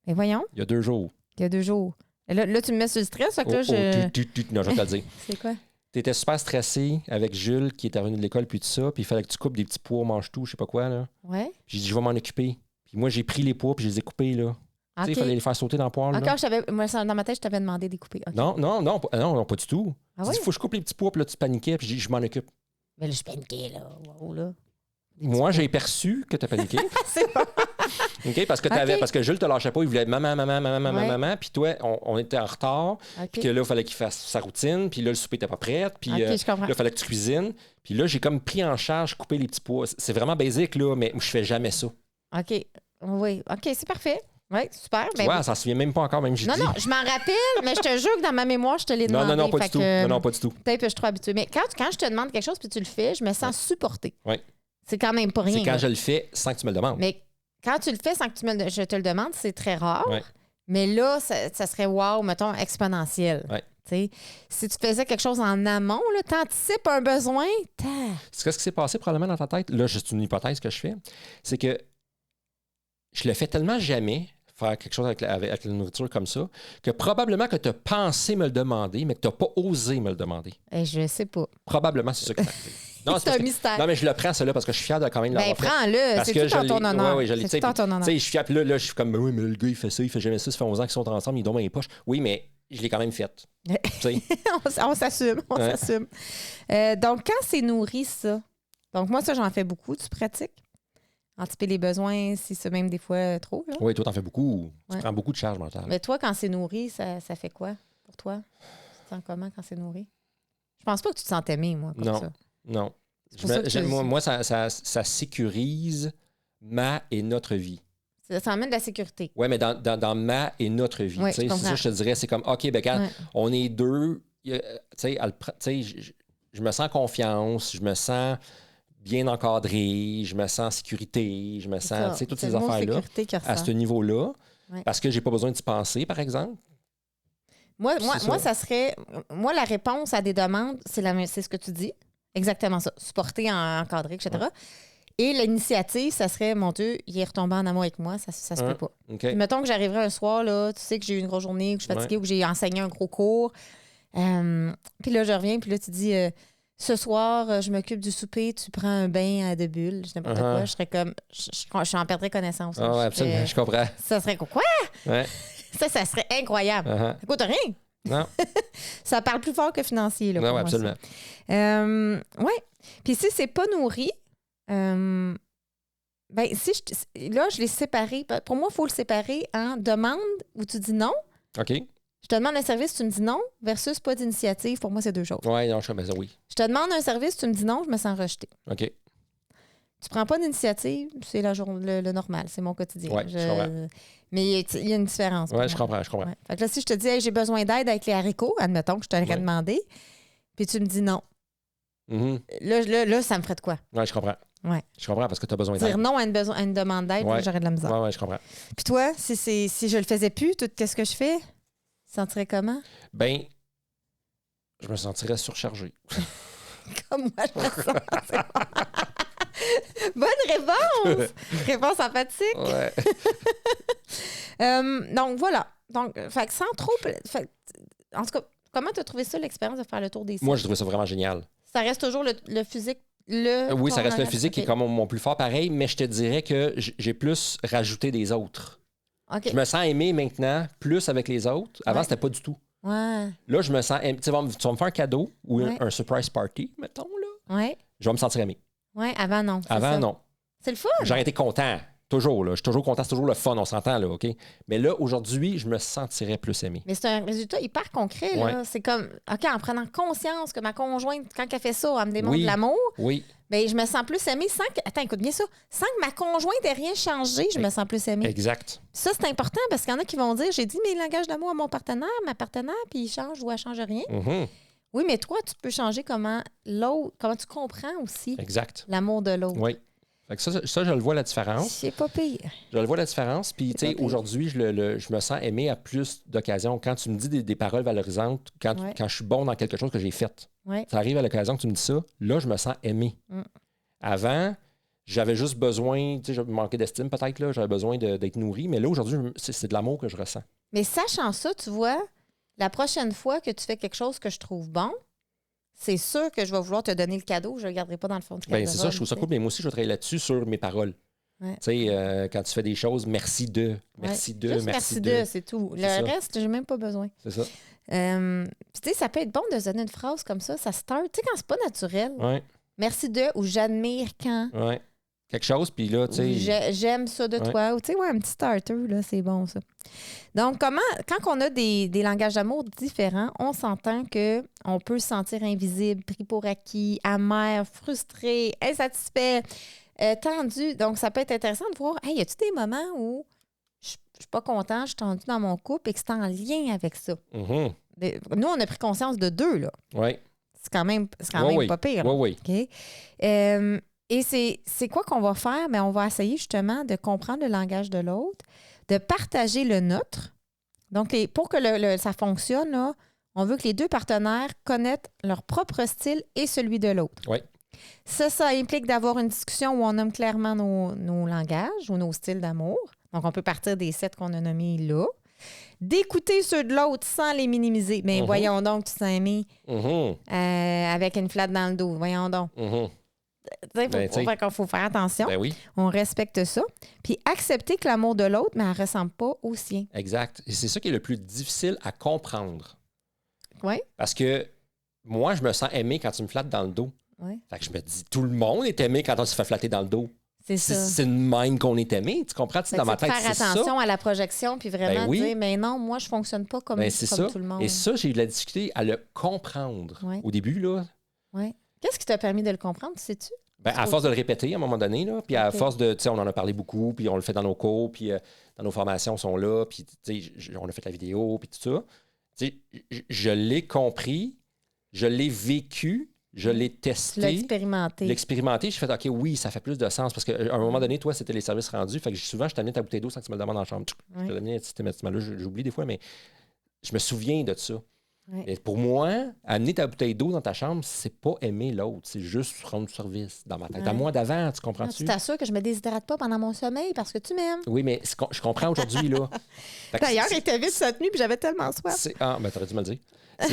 Mais voyons. Il y a 2 jours. Il y a 2 jours. Là, tu me mets sur le stress, ça que là, Non, je vais te le dire. C'est quoi? T'étais super stressé avec Jules qui était revenu de l'école puis tout ça, puis il fallait que tu coupes des petits pois, mange-tout, je sais pas quoi, là. Ouais. J'ai dit, je vais m'en occuper. Puis moi, j'ai pris les pois puis je les ai coupés, là. Tu sais, il fallait les faire sauter dans le poêle. Encore, moi, dans ma tête, je t'avais demandé de les couper. Okay. Non, pas du tout. Ah il faut que je coupe les petits pois, puis là, tu paniquais, puis j'ai dit, je m'en occupe. Mais là, je paniquais, là. Wow, là. Moi, j'ai perçu que tu as paniqué. C'est bon. OK, parce que Jules te lâchait pas, il voulait maman, puis toi, on était en retard, puis que là, il fallait qu'il fasse sa routine, puis là, le souper n'était pas prêt, puis là, il fallait que tu cuisines, puis là, j'ai comme pris en charge, couper les petits pois. C'est vraiment basique, là, mais je fais jamais ça. OK. Oui. OK, c'est parfait. Oui, super. Tu vois, ça ne se souvient même pas encore, même j'ai dit. Non, je m'en rappelle, mais je te jure que dans ma mémoire, je te l'ai demandé. Non, pas du tout. Non, pas du tout. Peut-être que je suis trop habituée. Mais quand je te demande quelque chose puis tu le fais, je me sens supportée. Oui. C'est quand même pas rien. C'est quand je le fais sans que tu me le demandes. Mais quand tu le fais sans que je te le demande, c'est très rare. Ouais. Mais là, ça serait wow, mettons, exponentiel. Ouais. T'sais, si tu faisais quelque chose en amont, tu anticipes un besoin, ce qui s'est passé probablement dans ta tête, là, c'est une hypothèse que je fais, c'est que je le fais tellement jamais, faire quelque chose avec la nourriture comme ça, que probablement que tu as pensé me le demander, mais que tu n'as pas osé me le demander. Je sais pas. Probablement, c'est ça qui m'est arrivé. Non, c'est un mystère. Non, mais je le prends, celui-là, parce que je suis fier de quand même l'avoir fait. Prends-le. C'est tout en ton honneur. Oui, je l'ai. C'est tout en ton honneur. Tu sais, je suis fier. Puis là, je suis comme, oui, mais le gars, il fait ça, il fait jamais ça, ça fait 11 ans qu'ils sont ensemble, ils dorment dans les poches. Oui, mais je l'ai quand même fait. On s'assume. Donc, quand c'est nourri, ça. Donc, moi, ça, j'en fais beaucoup. Tu pratiques? Anticiper les besoins, si c'est même des fois trop. Là. Oui, toi, t'en fais beaucoup. Tu prends beaucoup de charge mentale. Mais toi, quand c'est nourri, ça fait quoi pour toi? Tu te sens comment quand c'est nourri? Je pense pas que tu te sens aimé, moi, comme ça. Non. Moi, ça sécurise ma et notre vie. Ça amène de la sécurité. Oui, mais dans ma et notre vie. Ouais, C'est je ça, je te dirais, c'est comme, OK, ben quand Ouais. on est deux, tu sais, je me sens confiance, je me sens bien encadré, je me sens en sécurité, je me sens, tu sais, toutes C'est ces le mot affaires-là sécurité qui à ressort. ce niveau-là, Ouais. parce que j'ai pas besoin d'y penser, par exemple. Moi, C'est ça. ça serait... Moi, la réponse à des demandes, c'est ce que tu dis. Exactement ça. Supporter, encadrer, etc. Ouais. Et l'initiative, ça serait, mon Dieu, il est retombé en amour avec moi, ça se peut Hein? pas. OK. Puis mettons que j'arriverai un soir, là, tu sais que j'ai eu une grosse journée, que je suis fatiguée, ou que j'ai enseigné un gros cours. Puis là, je reviens, puis là, tu dis, ce soir, je m'occupe du souper, tu prends un bain à deux bulles, n'importe quoi. Je serais comme, je en perdrais connaissance. Ah ouais, absolument, je comprends. Ça serait quoi? Ouais. Ça serait incroyable. Uh-huh. Ça coûte rien. Non, Ça parle plus fort que financier, là, pour non, moi, absolument. ça. Ouais. Puis si c'est pas nourri, ben si là, je l'ai séparé. Pour moi, il faut le séparer en demande où tu dis non. OK. Je te demande un service, tu me dis non, versus pas d'initiative. Pour moi, c'est deux choses. Oui, non, je suis ça, oui. Je te demande un service, tu me dis non, je me sens rejetée. OK. Tu prends pas d'initiative, c'est le normal, c'est mon quotidien. Ouais, je comprends. Mais il y a une différence. Oui, pour je moi. comprends, je comprends. Ouais. Fait que là, si je te dis, hey, j'ai besoin d'aide avec les haricots, admettons que je te l'aurais Ouais. demandé, puis tu me dis non. Mhm. Là, ça me ferait de quoi? Oui, je comprends. Ouais. Je comprends parce que tu as besoin Dire d'aide. non à une demande d'aide, Ouais. là, j'aurais de la misère. Oui, je comprends. Puis toi, si je le faisais plus, tout qu'est-ce que je fais? Tu te sentirais comment? Ben, je me sentirais surchargé. Comme moi, je me sens. Bonne réponse! Réponse empathique. Ouais. Donc, voilà. Donc, fait que sans trop... en tout cas, comment tu as trouvé ça, l'expérience de faire le tour des sites? Moi, je trouve ça vraiment génial. Ça reste toujours le physique, Oui, ça reste le ton physique qui est OK. comme mon plus fort pareil, mais je te dirais que j'ai plus rajouté des autres. OK. Je me sens aimé maintenant plus avec les autres. Avant, Ouais. c'était pas du tout. Ouais. Là, je me sens aimé. Tu vas me faire un cadeau ou Ouais. un surprise party, mettons, là. Ouais. Je vais me sentir aimé. Ouais. Avant, non. c'est Avant, ça. non. C'est le fun. J'aurais été content. Toujours, là. Je suis toujours content. C'est toujours le fun, on s'entend, là, OK? Mais là, aujourd'hui, je me sentirais plus aimé. Mais c'est un résultat hyper concret. Là. Ouais. C'est comme, OK, en prenant conscience que ma conjointe, quand elle fait ça, elle me démontre Oui. de l'amour, Oui, bien, je me sens plus aimée sans que... Attends, écoute bien ça. Sans que ma conjointe ait rien changé, je me sens plus aimée. exact. Ça, c'est important parce qu'il y en a qui vont dire, j'ai dit mes langages d'amour à mon partenaire, ma partenaire, puis il change ou elle change rien. Mhm. Oui, mais toi, tu peux changer comment tu comprends aussi Exact. l'amour de l'autre. Oui. Fait que ça, je le vois la différence. C'est pas pire. Je le vois la différence. Puis, tu sais, pas pire. aujourd'hui, je me sens aimé à plus d'occasions. Quand tu me dis des paroles valorisantes, quand je suis bon dans quelque chose que j'ai fait, Ouais. ça arrive à l'occasion que tu me dis ça, là, je me sens aimé. Mm. Avant, j'avais juste besoin, tu sais, je manquais d'estime peut-être, là, j'avais besoin d'être nourri, mais là, aujourd'hui, c'est de l'amour que je ressens. Mais sachant ça, tu vois, la prochaine fois que tu fais quelque chose que je trouve bon, c'est sûr que je vais vouloir te donner le cadeau. Je ne le garderai pas dans le fond du Ben, c'est ça, je trouve ça tu cool, mais moi aussi, je vais travailler là-dessus sur mes paroles. Ouais. Tu sais, quand tu fais des choses, merci de, merci de, Juste merci de, de. c'est tout. Le C'est ça. reste, j'ai même pas besoin. C'est ça. Puis tu sais, ça peut être bon de se donner une phrase comme ça start. Tu sais, quand c'est pas naturel. Ouais, Merci de ou j'admire quand. ouais. Quelque chose, puis là, tu Ou sais. j'aime ça de Ouais. toi. Ou tu sais, ouais, un petit starter, là, c'est bon, ça. Donc, quand on a des langages d'amour différents, on s'entend qu'on peut se sentir invisible, pris pour acquis, amer, frustré, insatisfait, tendu. Donc, ça peut être intéressant de voir, hey, y a-tu des moments où je suis pas content, je suis tendu dans mon couple et que c'est en lien avec ça? Mhm. Nous, on a pris conscience de deux, là. Ouais. C'est quand même Oui. pas pire. là. Oui, oui. OK? Et c'est quoi qu'on va faire? Mais on va essayer justement de comprendre le langage de l'autre, de partager le nôtre. Donc, pour que ça fonctionne, là, on veut que les deux partenaires connaissent leur propre style et celui de l'autre. Oui. Ça implique d'avoir une discussion où on nomme clairement nos langages ou nos styles d'amour. Donc, on peut partir des 7 qu'on a nommés là. D'écouter ceux de l'autre sans les minimiser. Mais Mhm. voyons donc, tu t'es mis Mhm. avec une flatte dans le dos. Voyons donc. Mhm. Ben, Faut faire attention. Ben oui, On respecte ça. Puis accepter que l'amour de l'autre, mais elle ne ressemble pas au sien. exact. Et c'est ça qui est le plus difficile à comprendre. Oui. Parce que moi, je me sens aimé quand tu me flattes dans le dos. Oui. Fait que je me dis, tout le monde est aimé quand on se fait flatter dans le dos. C'est ça. C'est une même qu'on est aimé. Tu comprends? Tu sais, Fait que dans ma c'est de tête, faire c'est attention ça. à la projection, puis vraiment Ben oui. dire, mais non, moi, je ne fonctionne pas comme, Ben, c'est comme ça. tout le monde. Et ça, j'ai eu de la difficulté à le comprendre. Ouais. Au début, là, Ouais. Qu'est-ce qui t'a permis de le comprendre, sais-tu? Ben, à force de le répéter à un moment donné, là, puis à force de, tu sais, on en a parlé beaucoup, puis on le fait dans nos cours, puis dans nos formations sont là, puis tu sais, on a fait la vidéo, puis tout ça. Tu sais, je l'ai compris, je l'ai vécu, je l'ai testé. Tu l'as expérimenté. L'expérimenter, je fais OK, oui, ça fait plus de sens, parce qu'à un moment donné, toi, c'était les services rendus, fait que souvent, je t'amenais ta bouteille d'eau sans que tu me le demandes en chambre. Je te donnais systématiquement, là, j'oublie des fois, mais je me souviens de ça. Ouais. Et pour moi, amener ta bouteille d'eau dans ta chambre, c'est pas aimer l'autre, c'est juste rendre service dans ma tête. Ouais. À moi d'avant, tu Non, comprends-tu? tu t'assures que je me déshydrate pas pendant mon sommeil parce que tu m'aimes. Oui, mais je comprends aujourd'hui, là. Fait que D'ailleurs, il était vite cette nuit puis j'avais tellement soif. Ah, ben t'aurais dû me le dire.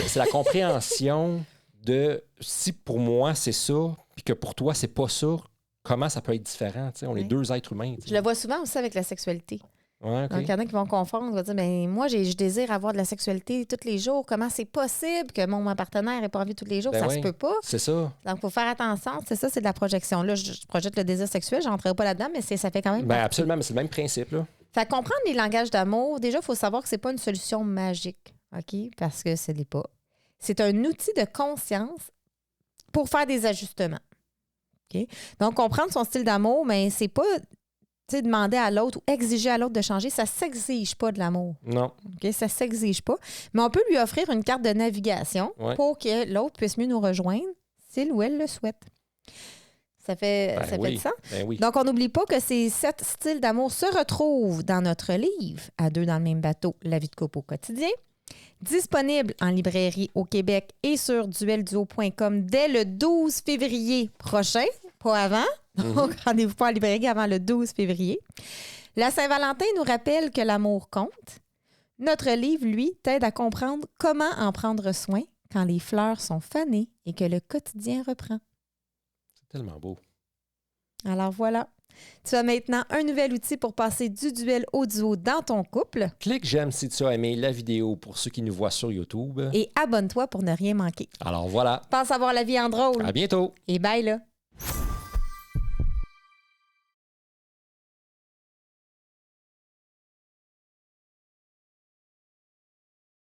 C'est la compréhension de si pour moi c'est ça, puis que pour toi c'est pas ça, comment ça peut être différent, tu sais? On est deux êtres humains. Je le vois souvent aussi avec la sexualité. Ouais, OK. Donc, il y en a qui vont confondre, vont dire, ben, moi, je désire avoir de la sexualité tous les jours. Comment c'est possible que mon partenaire n'ait pas envie tous les jours? Ben Ça oui, se peut pas. C'est ça. Donc, il faut faire attention. C'est ça, c'est de la projection. Là, je projette le désir sexuel, je ne rentrerai pas là-dedans, mais ça fait quand même Ben partie. absolument, mais c'est le même principe, là. Fait que comprendre les langages d'amour, déjà, il faut savoir que c'est pas une solution magique, OK? Parce que ce n'est pas. C'est un outil de conscience pour faire des ajustements. OK? Donc, comprendre son style d'amour, mais c'est pas demander à l'autre ou exiger à l'autre de changer. Ça ne s'exige pas de l'amour. Non. OK? Ça ne s'exige pas. Mais on peut lui offrir une carte de navigation pour que l'autre puisse mieux nous rejoindre s'il ou elle le souhaite. Ça fait du sens? Ben oui. Donc, on n'oublie pas que ces 7 styles d'amour se retrouvent dans notre livre « À deux dans le même bateau, la vie de couple au quotidien », disponible en librairie au Québec et sur duelduo.com dès le 12 février prochain, pas avant. Donc, rendez-vous pas en librairie avant le 12 février. La Saint-Valentin nous rappelle que l'amour compte. Notre livre, lui, t'aide à comprendre comment en prendre soin quand les fleurs sont fanées et que le quotidien reprend. C'est tellement beau. Alors voilà. Tu as maintenant un nouvel outil pour passer du duel au duo dans ton couple. Clique j'aime si tu as aimé la vidéo pour ceux qui nous voient sur YouTube. Et abonne-toi pour ne rien manquer. Alors voilà. Pense avoir la vie en drôle. À bientôt. Et bye là.